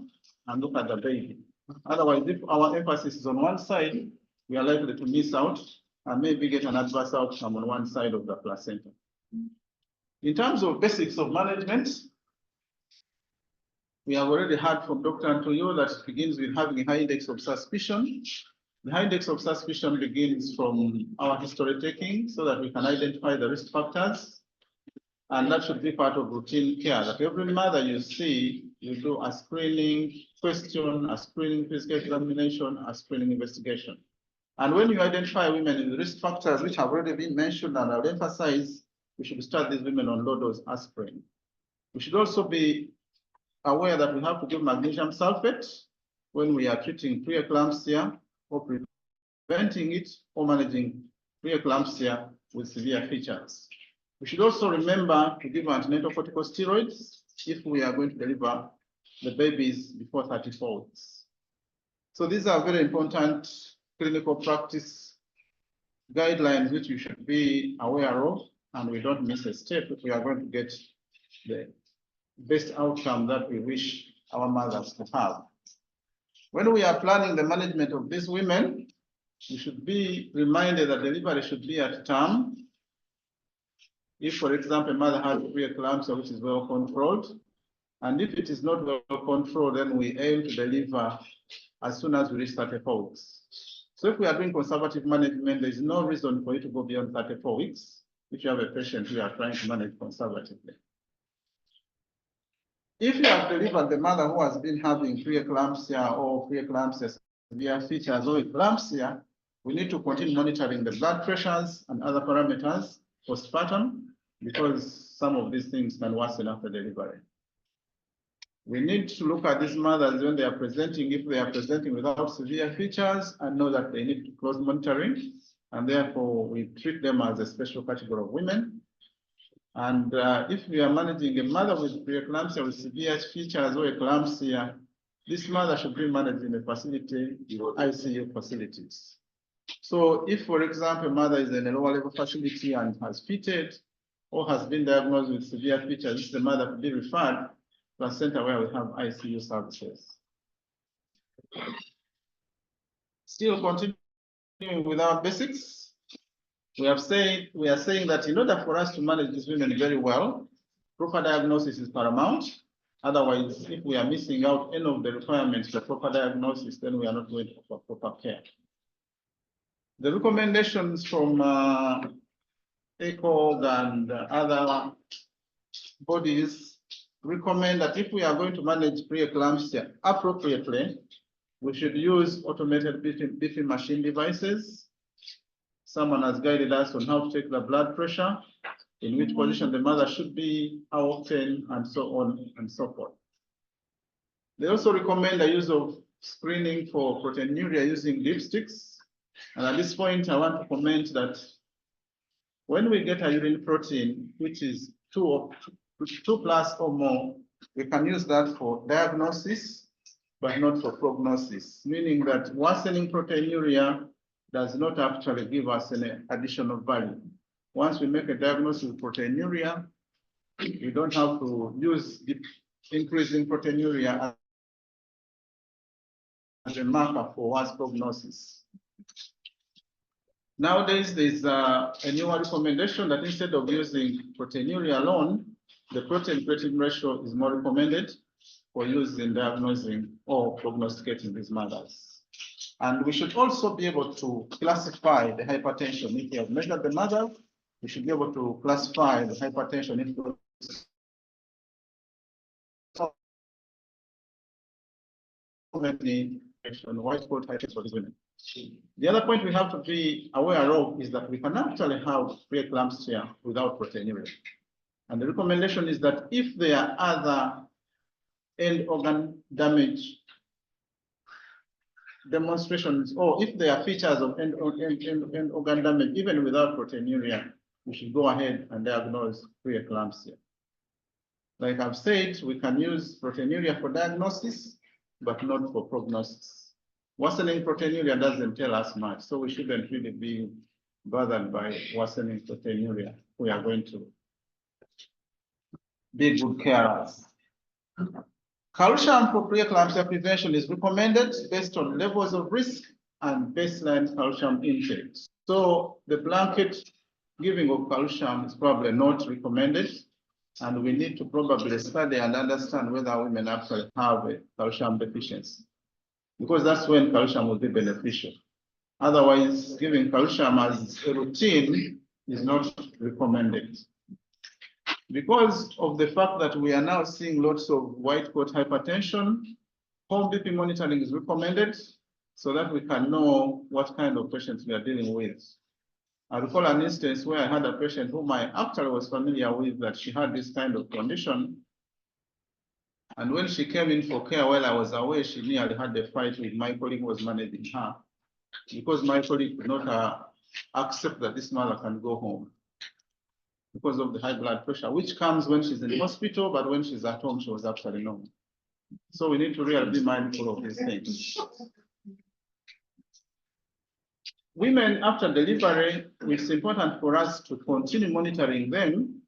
and look at the baby. Otherwise, if our emphasis is on one side, we are likely to miss out and maybe get an adverse outcome on one side of the placenta. In terms of basics of management, we have already heard from Dr. Antonio that it begins with having a high index of suspicion. The high index of suspicion begins from our history taking so that we can identify the risk factors. And that should be part of routine care, that every mother you see, you do a screening question, a screening physical examination, a screening investigation. And when you identify women with risk factors, which have already been mentioned, and I'll emphasize, we should start these women on low-dose aspirin. We should also be aware that we have to give magnesium sulfate when we are treating preeclampsia or preventing it or managing preeclampsia with severe features. We should also remember to give antenatal corticosteroids if we are going to deliver the babies before 34 weeks. So these are very important clinical practice guidelines which you should be aware of, and we don't miss a step if we are going to get the best outcome that we wish our mothers to have. When we are planning the management of these women, we should be reminded that delivery should be at term. If, for example, a mother has preeclampsia which is well controlled, and if it is not well controlled, then we aim to deliver as soon as we reach 34 weeks. So if we are doing conservative management, there is no reason for you to go beyond 34 weeks if you have a patient you are trying to manage conservatively. If you have delivered the mother who has been having preeclampsia or preeclampsia severe features or eclampsia, we need to continue monitoring the blood pressures and other parameters postpartum, because some of these things can worsen after delivery. We need to look at these mothers when they are presenting, if they are presenting without severe features, and know that they need close monitoring, and therefore we treat them as a special category of women. And if we are managing a mother with preeclampsia with severe features or eclampsia, this mother should be managed in a facility, ICU facilities. So if, for example, a mother is in a lower level facility and has fitted or has been diagnosed with severe features, the mother could be referred to a center where we have ICU services. Still continuing with our basics, we are saying that in order for us to manage these women very well, proper diagnosis is paramount. Otherwise, if we are missing out any of the requirements for proper diagnosis, then we are not going to offer proper care. The recommendations from ECOG and other bodies recommend that if we are going to manage preeclampsia appropriately, We should use automated beeping machine devices. Someone has guided us on how to take the blood pressure, in which position the mother should be, how often, and so on and so forth. They also recommend the use of screening for proteinuria using dipsticks. And at this point, I want to comment that when we get a urine protein, which is 2 plus or more, we can use that for diagnosis, but not for prognosis, meaning that worsening proteinuria does not actually give us any additional value. Once we make a diagnosis with proteinuria, we don't have to use the increasing proteinuria as a marker for worse prognosis. Nowadays, there's a newer recommendation that instead of using proteinuria alone, the protein-creatine ratio is more recommended for use in diagnosing or prognosticating these mothers. And we should also be able to classify the hypertension. If we have measured the mother, we should be able to classify the hypertension into white coat hypertension for these women. The other point we have to be aware of is that we can actually have preeclampsia without proteinuria. And the recommendation is that if there are other end organ damage demonstrations, or if there are features of end organ damage, even without proteinuria, we should go ahead and diagnose preeclampsia. Like I've said, we can use proteinuria for diagnosis, but not for prognosis. Worsening proteinuria doesn't tell us much, so we shouldn't really be bothered by worsening proteinuria. We are going to be good carers. Calcium for preeclampsia prevention is recommended based on levels of risk and baseline calcium intake. So the blanket giving of calcium is probably not recommended, and we need to probably study and understand whether women actually have a calcium deficiency, because that's when calcium will be beneficial. Otherwise, giving calcium as a routine is not recommended. Because of the fact that we are now seeing lots of white coat hypertension, home BP monitoring is recommended so that we can know what kind of patients we are dealing with. I recall an instance where I had a patient whom I actually was familiar with, that she had this kind of condition. And when she came in for care while I was away, she nearly had a fight with my colleague who was managing her, because my colleague could not accept that this mother can go home because of the high blood pressure, which comes when she's in the hospital, but when she's at home, she was actually normal. So we need to really be mindful of these things. Women after delivery, it's important for us to continue monitoring them,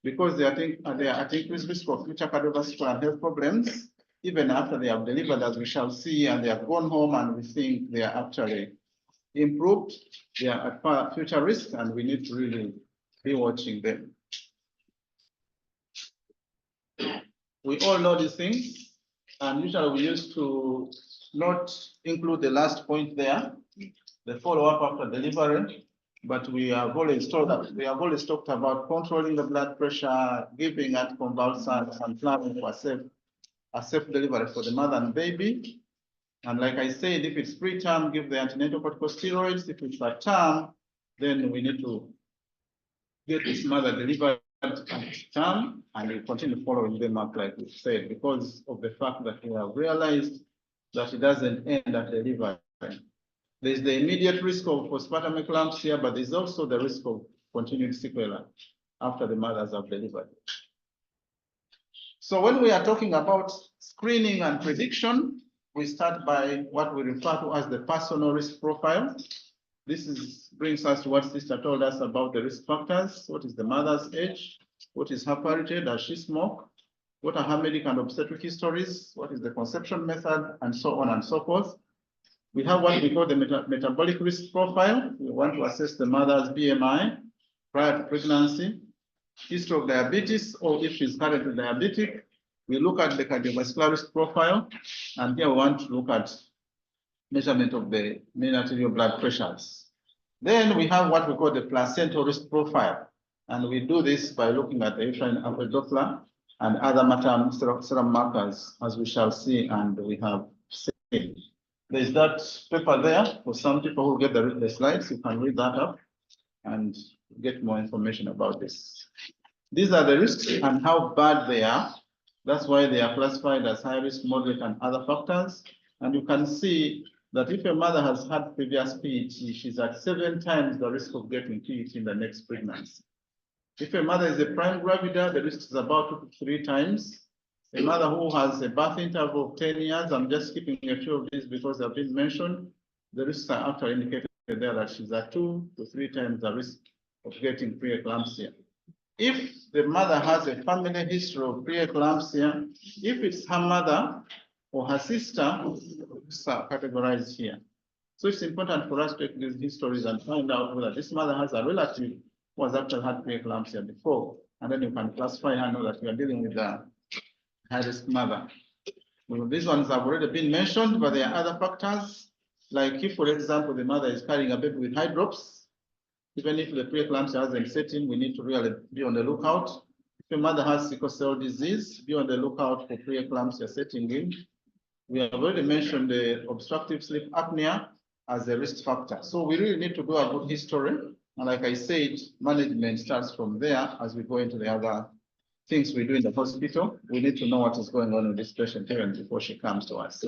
because they are at increased risk of future cardiovascular and health problems, even after they have delivered, as we shall see, and they have gone home and we think they are actually improved. They are at future risk, and we need to really be watching them. We all know these things, and usually we used to not include the last point there, the follow-up after delivery, but we have always talked about controlling the blood pressure, giving anticonvulsants, and planning for a safe delivery for the mother and baby. And like I said, if it's preterm, give the antenatal corticosteroids. If it's a term, then we need to get this mother delivered at term, and we continue following them up, like we said, because of the fact that we have realized that it doesn't end at delivery. There's the immediate risk of postpartum eclampsia, but there's also the risk of continued sequelae after the mothers have delivered. So when we are talking about screening and prediction, we start by what we refer to as the personal risk profile. This brings us to what Sister told us about the risk factors. What is the mother's age? What is her parity? Does she smoke? What are her medical and obstetric histories? What is the conception method? And so on and so forth. We have what we call the metabolic risk profile. We want to assess the mother's BMI prior to pregnancy, history of diabetes, or if she's currently diabetic. We look at the cardiovascular risk profile, and here we want to look at measurement of the mean arterial blood pressures. Then we have what we call the placental risk profile, and we do this by looking at the uterine upper Doppler and other maternal serum markers, as we shall see and we have seen. There's that paper there for some people who get the slides. You can read that up and get more information about this. These are the risks and how bad they are. That's why they are classified as high risk, moderate, and other factors. And you can see that if a mother has had previous PET, she's at 7 times the risk of getting PET in the next pregnancy. If a mother is a prime gravida, the risk is about 2 to 3 times. A mother who has a birth interval of 10 years, I'm just skipping a few of these because they've been mentioned. The risks are actually indicated there that she's at 2 to 3 times the risk of getting preeclampsia. If the mother has a family history of preeclampsia, if it's her mother or her sister, it's categorized here. So it's important for us to take these histories and find out whether this mother has a relative who has actually had preeclampsia before, and then you can classify her, know that you are dealing with a high-risk mother. Well, these ones have already been mentioned, but there are other factors, like if, for example, the mother is carrying a baby with hydrops, even if the preeclampsia hasn't set in, we need to really be on the lookout. If a mother has sickle cell disease, be on the lookout for preeclampsia setting in. We have already mentioned the obstructive sleep apnea as a risk factor. So we really need to do a good history. And like I said, management starts from there as we go into the other things we do in the hospital. We need to know what is going on with this patient even before she comes to us.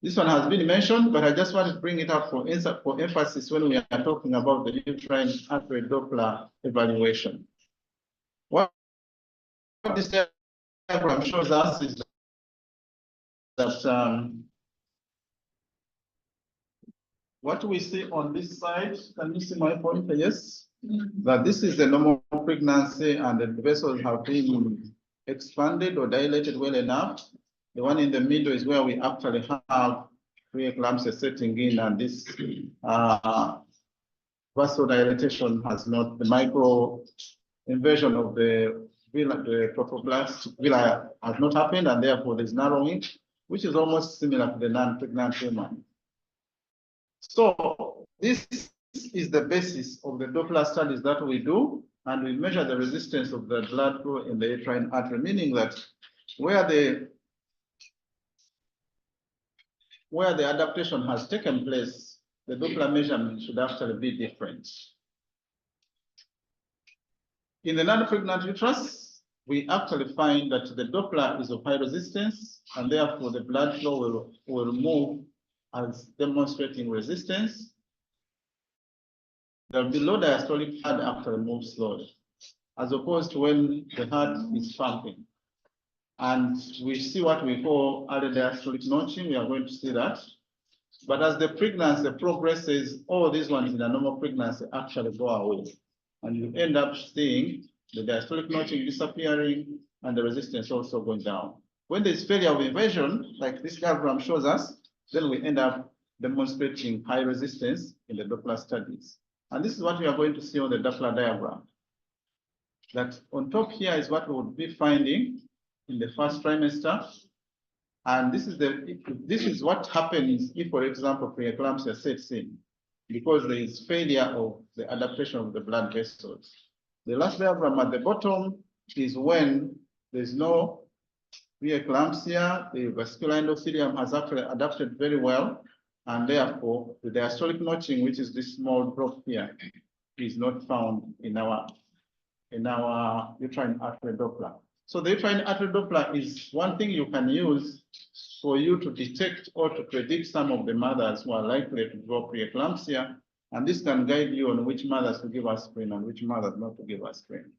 This one has been mentioned, but I just want to bring it up for emphasis when we are talking about the uterine artery Doppler evaluation. What this diagram shows us is that what we see on this side, can you see my pointer? Yes. That this is the normal pregnancy and the vessels have been expanded or dilated well enough. The one in the middle is where we actually have preeclampsia setting in, and this vasodilatation has not, the micro invasion of the trophoblast villi has not happened, and therefore there's narrowing, which is almost similar to the non-pregnant woman. So this is the basis of the Doppler studies that we do, and we measure the resistance of the blood flow in the uterine artery, meaning that where the adaptation has taken place, the Doppler measurement should actually be different. In the non-pregnant uterus, we actually find that the Doppler is of high resistance, and therefore the blood flow will move as demonstrating resistance. The below diastolic heart actually moves slowly, as opposed to when the heart is pumping. And we see what we call early diastolic notching. We are going to see that. But as the pregnancy progresses, all these ones in a normal pregnancy actually go away. And you end up seeing the diastolic notching disappearing and the resistance also going down. When there's failure of invasion, like this diagram shows us, then we end up demonstrating high resistance in the Doppler studies. And this is what we are going to see on the Doppler diagram. That on top here is what we would be finding in the first trimester. And this is what happens if, for example, preeclampsia sets in, because there is failure of the adaptation of the blood vessels. The last diagram at the bottom is when there's no preeclampsia, the vascular endothelium has actually adapted very well, and therefore the diastolic notching, which is this small drop here, is not found in our uterine artery Doppler. So the uterine artery Doppler is one thing you can use for you to detect or to predict some of the mothers who are likely to develop preeclampsia, and this can guide you on which mothers to give aspirin and which mothers not to give aspirin.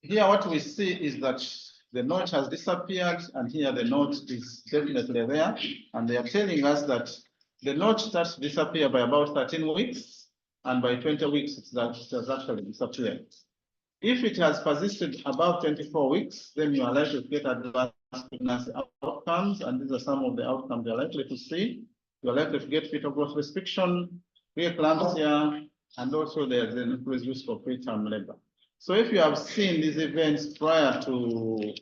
Here what we see is that the notch has disappeared, and here the notch is definitely there, and they are telling us that the notch starts to disappear by about 13 weeks, and by 20 weeks it has actually disappeared. If it has persisted above 24 weeks, then you are likely to get advanced pregnancy outcomes, and these are some of the outcomes you're likely to see. You're likely to get fetal growth restriction, preeclampsia, and also there's an increased risk of preterm labor. So if you have seen these events prior to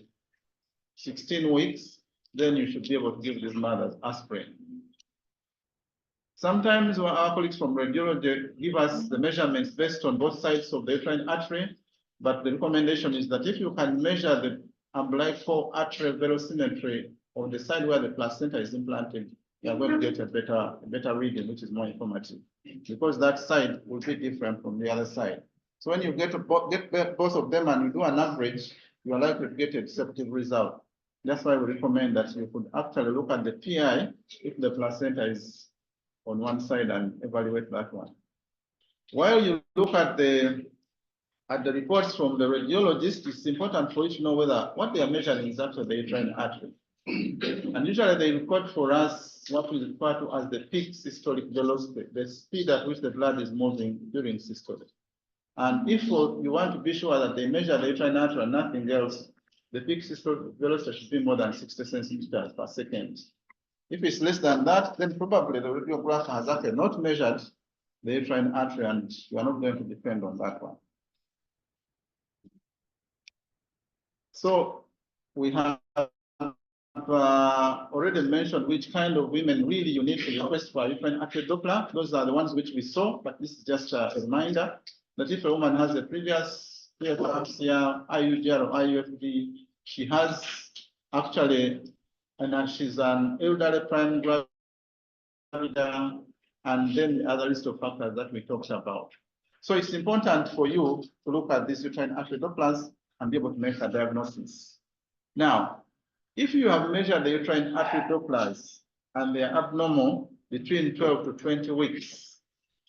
16 weeks, then you should be able to give these mothers aspirin. Sometimes our colleagues from radiology give us the measurements based on both sides of the uterine artery, but the recommendation is that if you can measure the umbilical artery velocimetry on the side where the placenta is implanted, you are going to get a better reading, which is more informative, because that side will be different from the other side. So when you get both of them and you do an average, you are likely to get a deceptive result. That's why we recommend that you could actually look at the PI if the placenta is on one side and evaluate that one. While you look at the reports from the radiologist, it's important for you to know whether what they are measuring is actually the uterine artery. And usually they record for us what we refer to as the peak systolic velocity, the speed at which the blood is moving during systole. And if you want to be sure that they measure the uterine artery and nothing else, the peak systolic velocity should be more than 60 centimeters per second. If it's less than that, then probably the radiographer has actually not measured the uterine artery, and you are not going to depend on that one. So we have already mentioned which kind of women really you need to request for uterine artery Doppler. Those are the ones which we saw, but this is just a reminder that if a woman has a previous preeclampsia, IUGR or IUFD, she has actually, and she's an elderly prime gravida, and then the other list of factors that we talked about. So it's important for you to look at these uterine artery Dopplers and be able to make a diagnosis. Now, if you have measured the uterine artery Dopplers and they are abnormal between 12 to 20 weeks,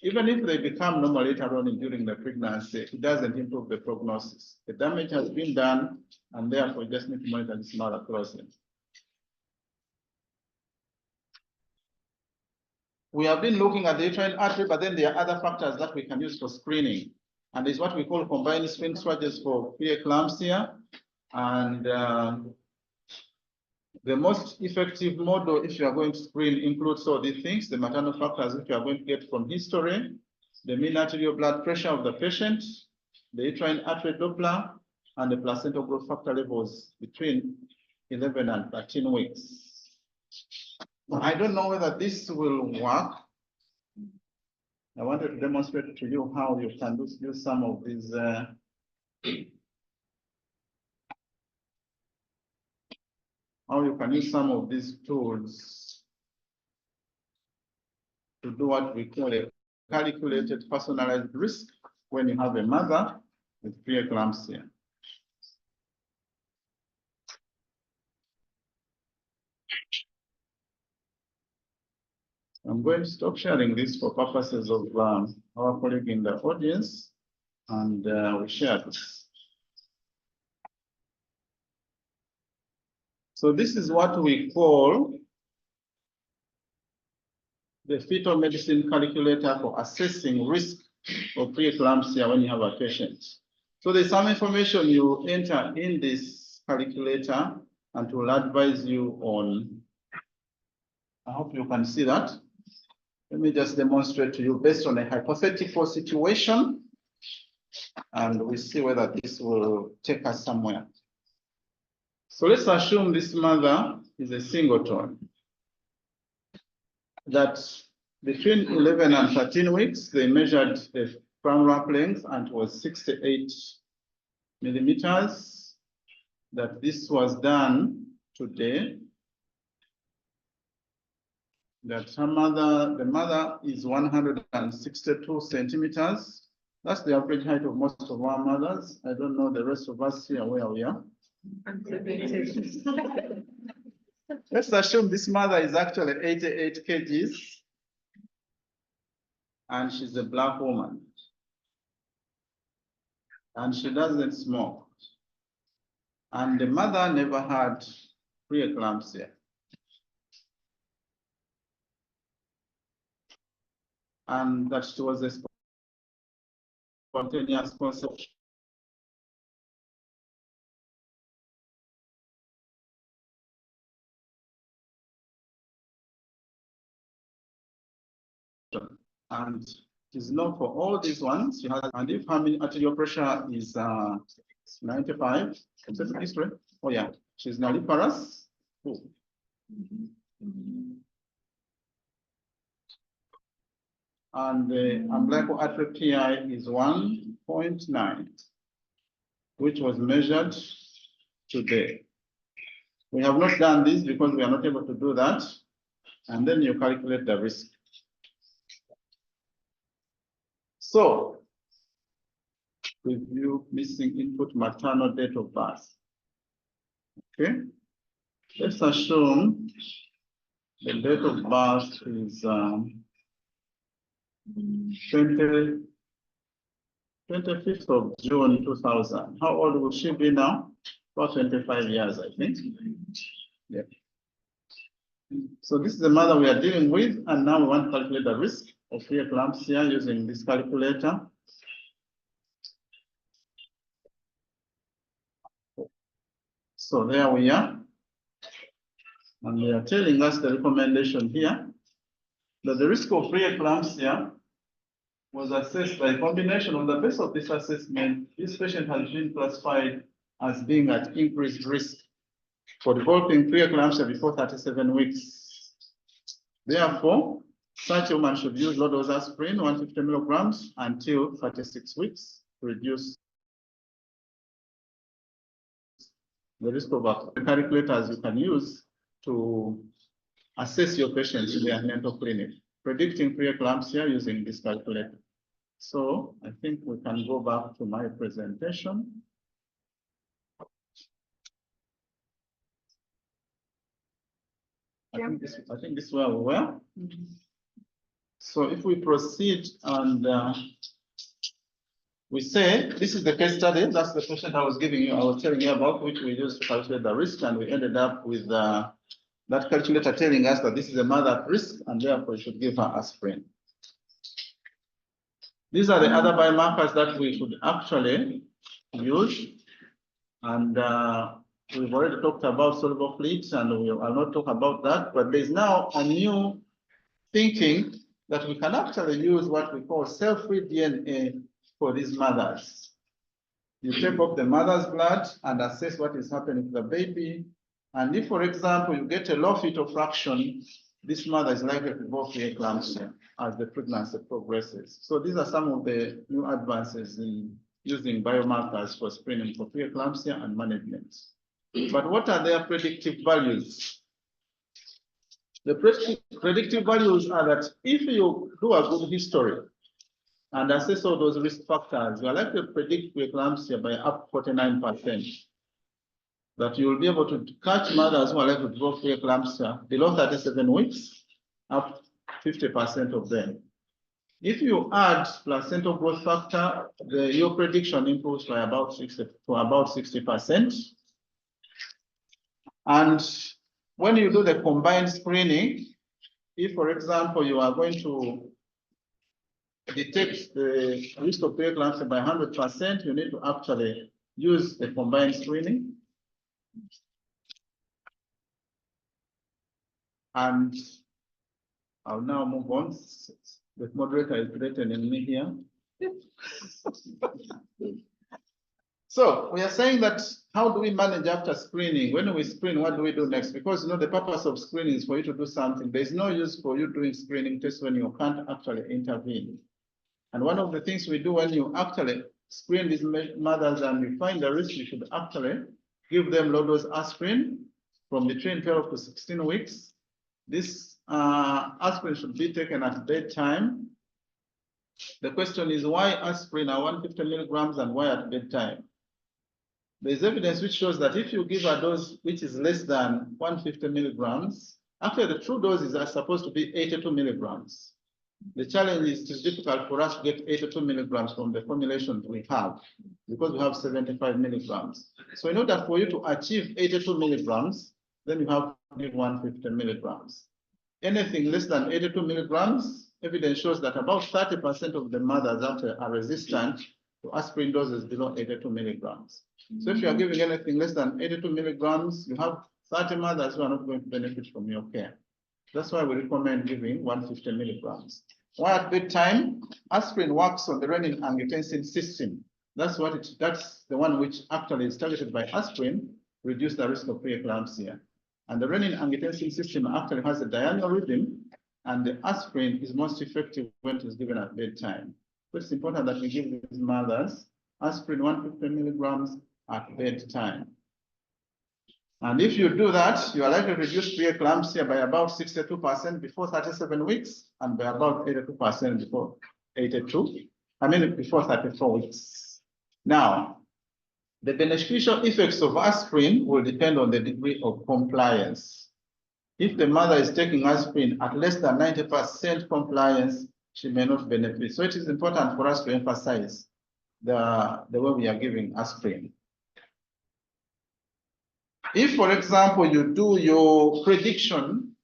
even if they become normal later on during the pregnancy, it doesn't improve the prognosis. The damage has been done, and therefore you just need to monitor this matter closely. We have been looking at the uterine artery, but then there are other factors that we can use for screening. And it's what we call combined screening strategies for preeclampsia. And the most effective model, if you are going to screen, includes all these things: the maternal factors, which you are going to get from history, the mean arterial blood pressure of the patient, the uterine artery Doppler, and the placental growth factor levels between 11 and 13 weeks. I don't know whether this will work. I wanted to demonstrate to you how you can use some of these tools to do what we call a calculated personalized risk when you have a mother with preeclampsia. I'm going to stop sharing this for purposes of our colleague in the audience, and we share this. So this is what we call the fetal medicine calculator for assessing risk of preeclampsia when you have a patient. So there's some information you enter in this calculator, and it will advise you on, I hope you can see that. Let me just demonstrate to you based on a hypothetical situation, and we see whether this will take us somewhere. So let's assume this mother is a singleton, that between 11 and 13 weeks, they measured the crown wrap length and it was 68 millimeters, that this was done today. That the mother is 162 centimeters. That's the average height of most of our mothers. I don't know the rest of us here where we are. Let's assume this mother is actually 88 kgs and she's a Black woman. And she doesn't smoke. And the mother never had preeclampsia. And that she was a spontaneous conception. And it is known for all these ones. And if her arterial pressure is 95, history. Oh yeah, she's nulliparous. Oh. And the umbilical artery PI is 1.9, which was measured today. We have not done this because we are not able to do that. And then you calculate the risk. So, review missing input maternal date of birth. Okay, let's assume the date of birth is 25th of June 2000. How old will she be now? About 25 years, I think. Yeah. So this is the mother we are dealing with, and now we want to calculate the risk of preeclampsia using this calculator. So there we are. And they are telling us the recommendation here that the risk of preeclampsia was assessed by a combination. On the basis of this assessment, this patient has been classified as being at increased risk for developing preeclampsia before 37 weeks. Therefore, such a woman should use low-dose aspirin, 150 milligrams, until 36 weeks to reduce the risk of the calculators you can use to assess your patients in their mental clinic, predicting preeclampsia using this calculator. So I think we can go back to my presentation. I think this is where we were. So if we proceed and we say, this is the case study, that's the patient I was giving you, I was telling you about, which we used to calculate the risk, and we ended up with that calculator telling us that this is a mother at risk, and therefore we should give her aspirin. These are the other biomarkers that we could actually use, and we've already talked about soluble fluids, and we will not talk about that, but there's now a new thinking that we can actually use what we call cell-free DNA for these mothers. You take off the mother's blood and assess what is happening to the baby. And if, for example, you get a low fetal fraction, this mother is likely to develop preeclampsia as the pregnancy progresses. So these are some of the new advances in using biomarkers for screening for preeclampsia and management. But what are their predictive values? The predictive values are that if you do a good history and assess all those risk factors, you are likely to predict preeclampsia by up to 49%. That you will be able to catch mothers who are likely to develop preeclampsia below 37 weeks, up 50% of them. If you add placental growth factor, your prediction improves by about 60%. And when you do the combined screening, if, for example, you are going to detect the risk of preeclampsia by 100%, you need to actually use the combined screening. And I'll now move on. The moderator is threatening me here. So we are saying that how do we manage after screening? When we screen, what do we do next? Because the purpose of screening is for you to do something. There's no use for you doing screening tests when you can't actually intervene. And one of the things we do when you actually screen these mothers and you find the risk, you should actually give them low-dose aspirin from between 12 to 16 weeks. This aspirin should be taken at bedtime. The question is, why aspirin are 150 milligrams and why at bedtime? There's evidence which shows that if you give a dose which is less than 150 milligrams, actually the true doses are supposed to be 82 milligrams. The challenge is it is difficult for us to get 82 milligrams from the formulations we have because we have 75 milligrams. So in order for you to achieve 82 milligrams, then you have to give 150 milligrams. Anything less than 82 milligrams, evidence shows that about 30% of the mothers actually are resistant to aspirin doses below 82 milligrams. So if you are giving anything less than 82 milligrams, you have 30 mothers who are not going to benefit from your care. That's why we recommend giving 150 milligrams. Why at bedtime? Aspirin works on the renin-angiotensin system. That's the one which actually is targeted by aspirin, reduce the risk of preeclampsia. And the renin-angiotensin system actually has a diurnal rhythm, and the aspirin is most effective when it is given at bedtime. So it's important that we give these mothers aspirin 150 milligrams at bedtime. And if you do that, you are likely to reduce preeclampsia by about 62% before 37 weeks and by about 82% before 34 weeks. Now, the beneficial effects of aspirin will depend on the degree of compliance. If the mother is taking aspirin at less than 90% compliance, she may not benefit. So it is important for us to emphasize the way we are giving aspirin. If, for example, you do your prediction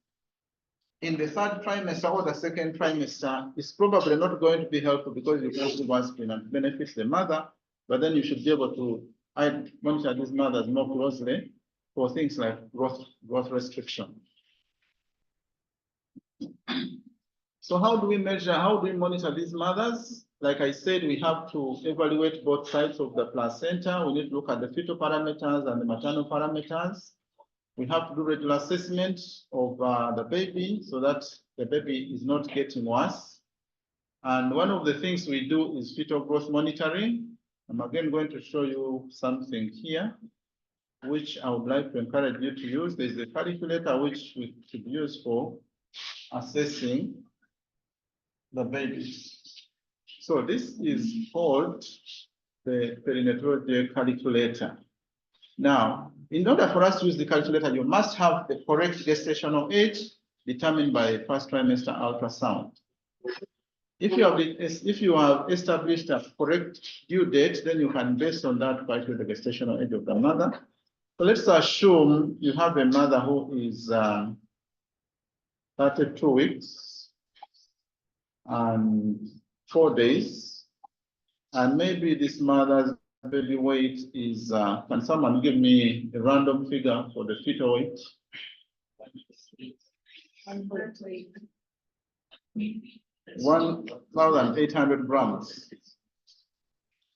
in the third trimester or the second trimester, it's probably not going to be helpful because you can't give aspirin and benefits the mother, but then you should be able to monitor these mothers more closely for things like growth restriction. So how do we measure, how do we monitor these mothers? Like I said, we have to evaluate both sides of the placenta. We need to look at the fetal parameters and the maternal parameters. We have to do regular assessment of the baby so that the baby is not getting worse. And one of the things we do is fetal growth monitoring. I'm again going to show you something here, which I would like to encourage you to use. There's a calculator which we should use for assessing the baby. So this is called the perinatal day calculator. Now, in order for us to use the calculator, you must have the correct gestational age determined by first trimester ultrasound. If you have established a correct due date, then you can, based on that, calculate the gestational age of the mother. So let's assume you have a mother who is 32 weeks and 4 days, and maybe this mother's baby weight is, can someone give me a random figure for the fetal weight? 1,800 grams.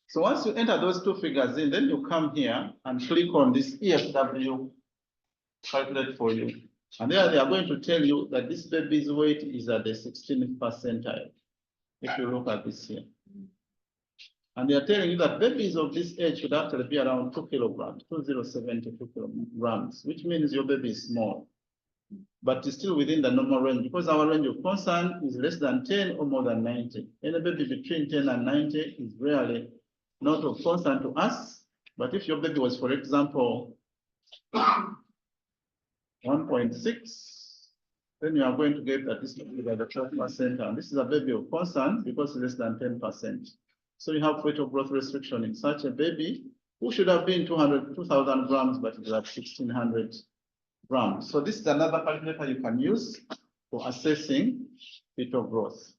So once you enter those two figures in, then you come here and click on this EFW calculate for you. And there they are going to tell you that this baby's weight is at the 16th percentile. If you look at this here. And they are telling you that babies of this age should actually be around 2 kilograms, 2072 kilograms, which means your baby is small, but it's still within the normal range because our range of concern is less than 10 or more than 90. Any baby between 10 and 90 is really not of concern to us. But if your baby was, for example, 1.6, then you are going to get that this is the 12%, and this is a baby of concern because it's less than 10%. So you have fetal growth restriction in such a baby who should have been 2,000 grams, but it's at 1,600 grams. So this is another calculator you can use for assessing fetal growth.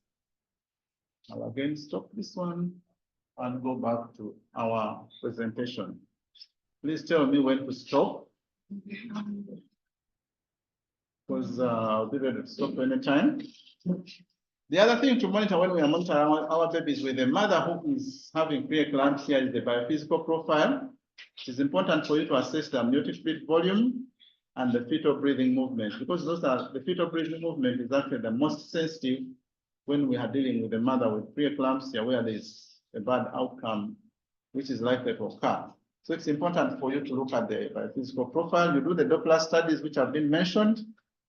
I'll again stop this one and go back to our presentation. Please tell me when to stop, because I'll be ready to stop anytime. The other thing to monitor when we are monitoring our babies with a mother who is having preeclampsia is the biophysical profile. It is important for you to assess the amniotic fluid volume and the fetal breathing movement, because the fetal breathing movement is actually the most sensitive when we are dealing with a mother with preeclampsia where there is a bad outcome, which is likely to occur. So it's important for you to look at the biophysical profile. You do the Doppler studies which have been mentioned,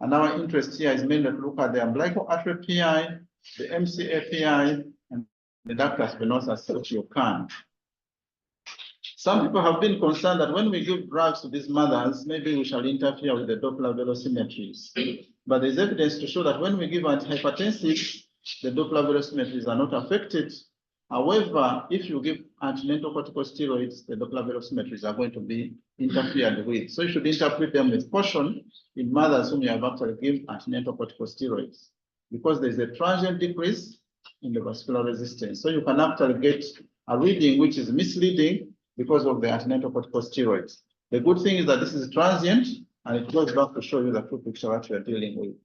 and our interest here is mainly to look at the umbilical artery PI, the MCA PI, and the ductus venosus sociocant. Some people have been concerned that when we give drugs to these mothers, maybe we shall interfere with the Doppler velocimetries. But there's evidence to show that when we give antihypertensives, the Doppler velocimetries are not affected. However, if you give antenatal corticosteroids, the Doppler velocimetries are going to be interfered with. So you should interpret them with caution in mothers whom you have actually given antenatal corticosteroids, because there's a transient decrease in the vascular resistance. So you can actually get a reading which is misleading because of the antenatal corticosteroids. The good thing is that this is transient, and it goes back to show you the true picture that we are dealing with.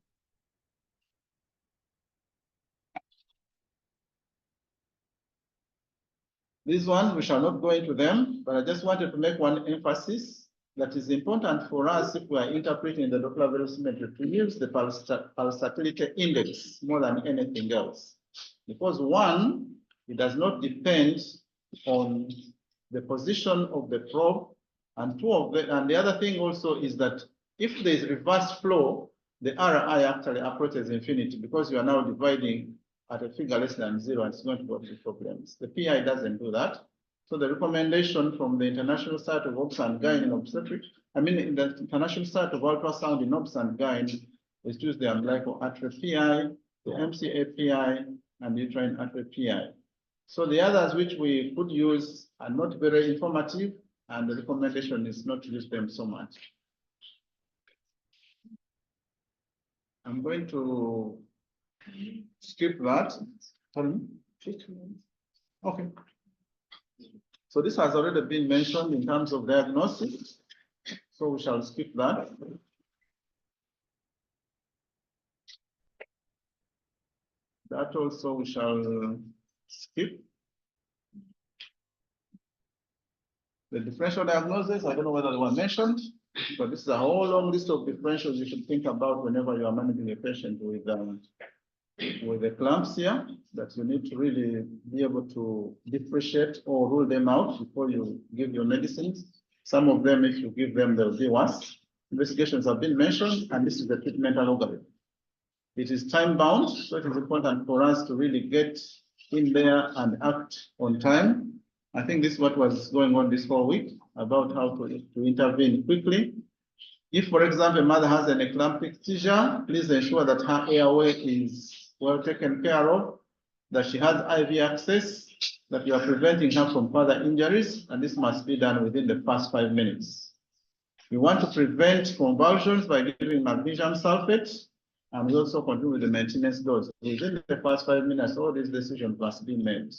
These ones, we shall not go into them, but I just wanted to make one emphasis that is important for us if we are interpreting the Doppler velocimetry to use the pulsatility index more than anything else. Because one, it does not depend on the position of the probe And the other thing also is that if there is reverse flow, the RI actually approaches infinity because you are now dividing at a figure less than 0 and it's going to go to problems. The PI doesn't do that. So the recommendation from the International Society of Obs and Gyne in Obstetrics, I mean, in the International Society of Ultrasound in Obs and Gyne, is choose the umbilical artery PI, the MCA PI, and the uterine artery PI. So the others which we could use are not very informative, and the recommendation is not to use them so much. I'm going to skip that. Pardon? Okay. So this has already been mentioned in terms of diagnosis. So we shall skip that. That also we shall skip. The differential diagnosis, I don't know whether they were mentioned, but this is a whole long list of differentials you should think about whenever you are managing a patient with eclampsia, that you need to really be able to differentiate or rule them out before you give your medicines. Some of them, if you give them, they'll be worse. Investigations have been mentioned, and this is the treatment algorithm. It is time-bound, so it is important for us to really get in there and act on time. I think this is what was going on this whole week, about how to intervene quickly. If, for example, a mother has an eclamptic seizure, please ensure that her airway is well taken care of, that she has IV access, that you are preventing her from further injuries, and this must be done within the first 5 minutes. We want to prevent convulsions by giving magnesium sulfate, and we also continue with the maintenance dose. Within the first 5 minutes, all these decisions must be made.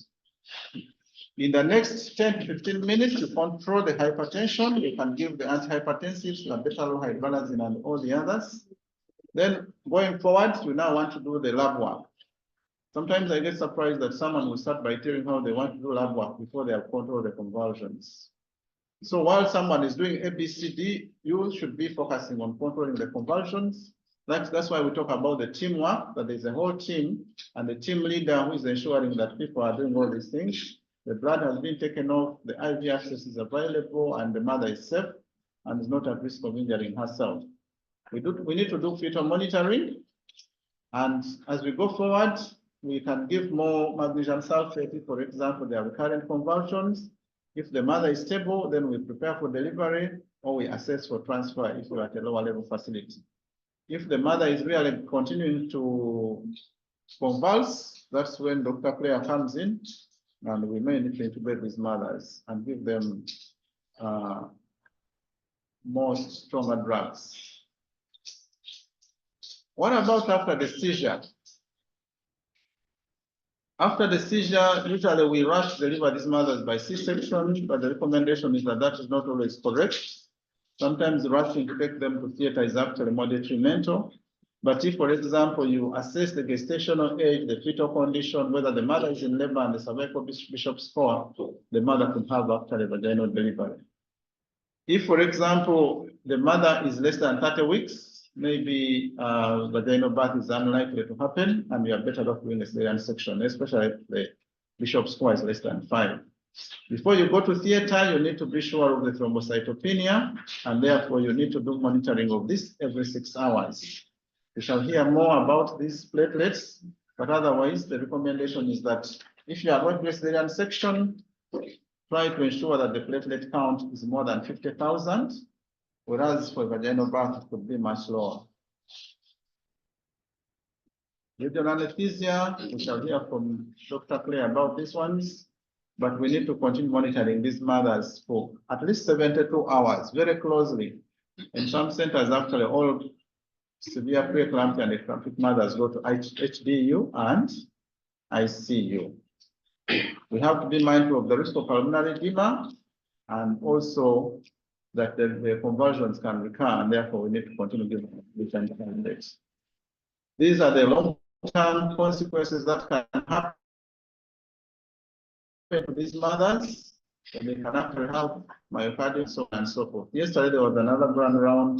In the next 10 to 15 minutes, you control the hypertension. You can give the antihypertensives, the beta-hydroxyzine, and all the others. Then going forward, you now want to do the lab work. Sometimes I get surprised that someone will start by telling how they want to do lab work before they have controlled the convulsions. So while someone is doing ABCD, you should be focusing on controlling the convulsions. That's why we talk about the teamwork, that there's a whole team and the team leader who is ensuring that people are doing all these things. The blood has been taken off, the IV access is available, and the mother is safe and is not at risk of injuring herself. We need to do fetal monitoring. And as we go forward, we can give more magnesium sulfate if, for example, there are recurrent convulsions. If the mother is stable, then we prepare for delivery, or we assess for transfer if you're at a lower level facility. If the mother is really continuing to convulse, that's when Dr. Claire comes in, and we may need to intubate these mothers and give them more stronger drugs. What about after the seizure? After the seizure, usually we rush to deliver these mothers by C-section, but the recommendation is that that is not always correct. Sometimes rushing to take them to theater is actually more detrimental. But if, for example, you assess the gestational age, the fetal condition, whether the mother is in labor and the cervical Bishop's score, the mother can have actually vaginal delivery. If, for example, the mother is less than 30 weeks, maybe vaginal birth is unlikely to happen, and you are better off doing a cesarean section, especially if the Bishop's score is less than 5. Before you go to theater, you need to be sure of the thrombocytopenia, and therefore you need to do monitoring of this every 6 hours. We shall hear more about these platelets, but otherwise the recommendation is that if you are going to a cesarean section, try to ensure that the platelet count is more than 50,000, whereas for vaginal birth it could be much lower. Regional anesthesia, we shall hear from Dr. Clay about these ones, but we need to continue monitoring these mothers for at least 72 hours, very closely. In some centers, actually, all severe preeclampsia and eclamptic mothers go to HDU and ICU. We have to be mindful of the risk of pulmonary edema, and also that the convulsions can recur, and therefore we need to continue giving different candidates. These are the long-term consequences that can happen to these mothers, and they can actually have myocarditis, so on and so forth. Yesterday there was another grand round,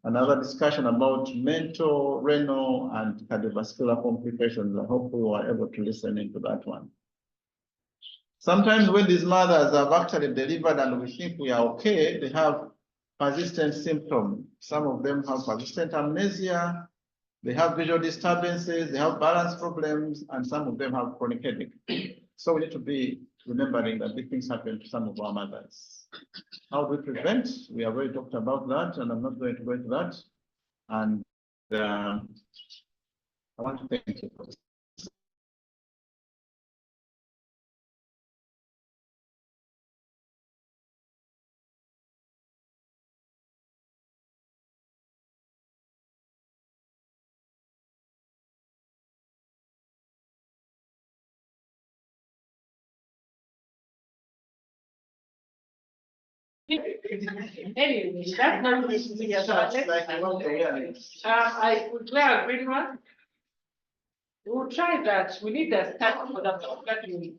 another discussion about mental, renal, and cardiovascular complications. I hope we were able to listen into that one. Sometimes when these mothers have actually delivered and we think we are okay, they have persistent symptoms. Some of them have persistent amnesia, they have visual disturbances, they have balance problems, and some of them have chronic headache. So we need to be remembering that these things happen to some of our mothers. How do we prevent? We have already talked about that, and I'm not going to go into that. And I want to thank you for this. Anyway, that's not going to be a I would wear a green one. We'll try that. We need a start for the that unit.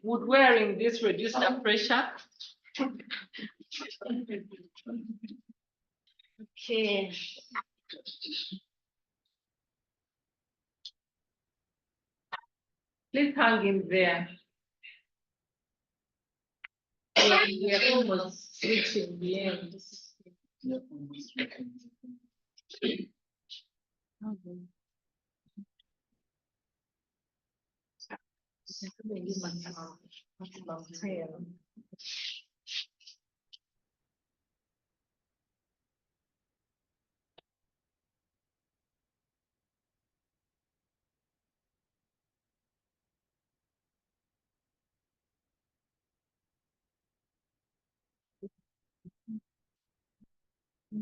Would wearing this reduce the pressure. Okay. Please hang in there. We are almost reaching the end.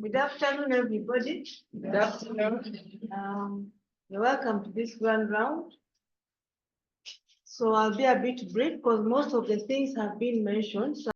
Good afternoon, everybody. Good afternoon. You're welcome to this grand round. So I'll be a bit brief because most of the things have been mentioned. So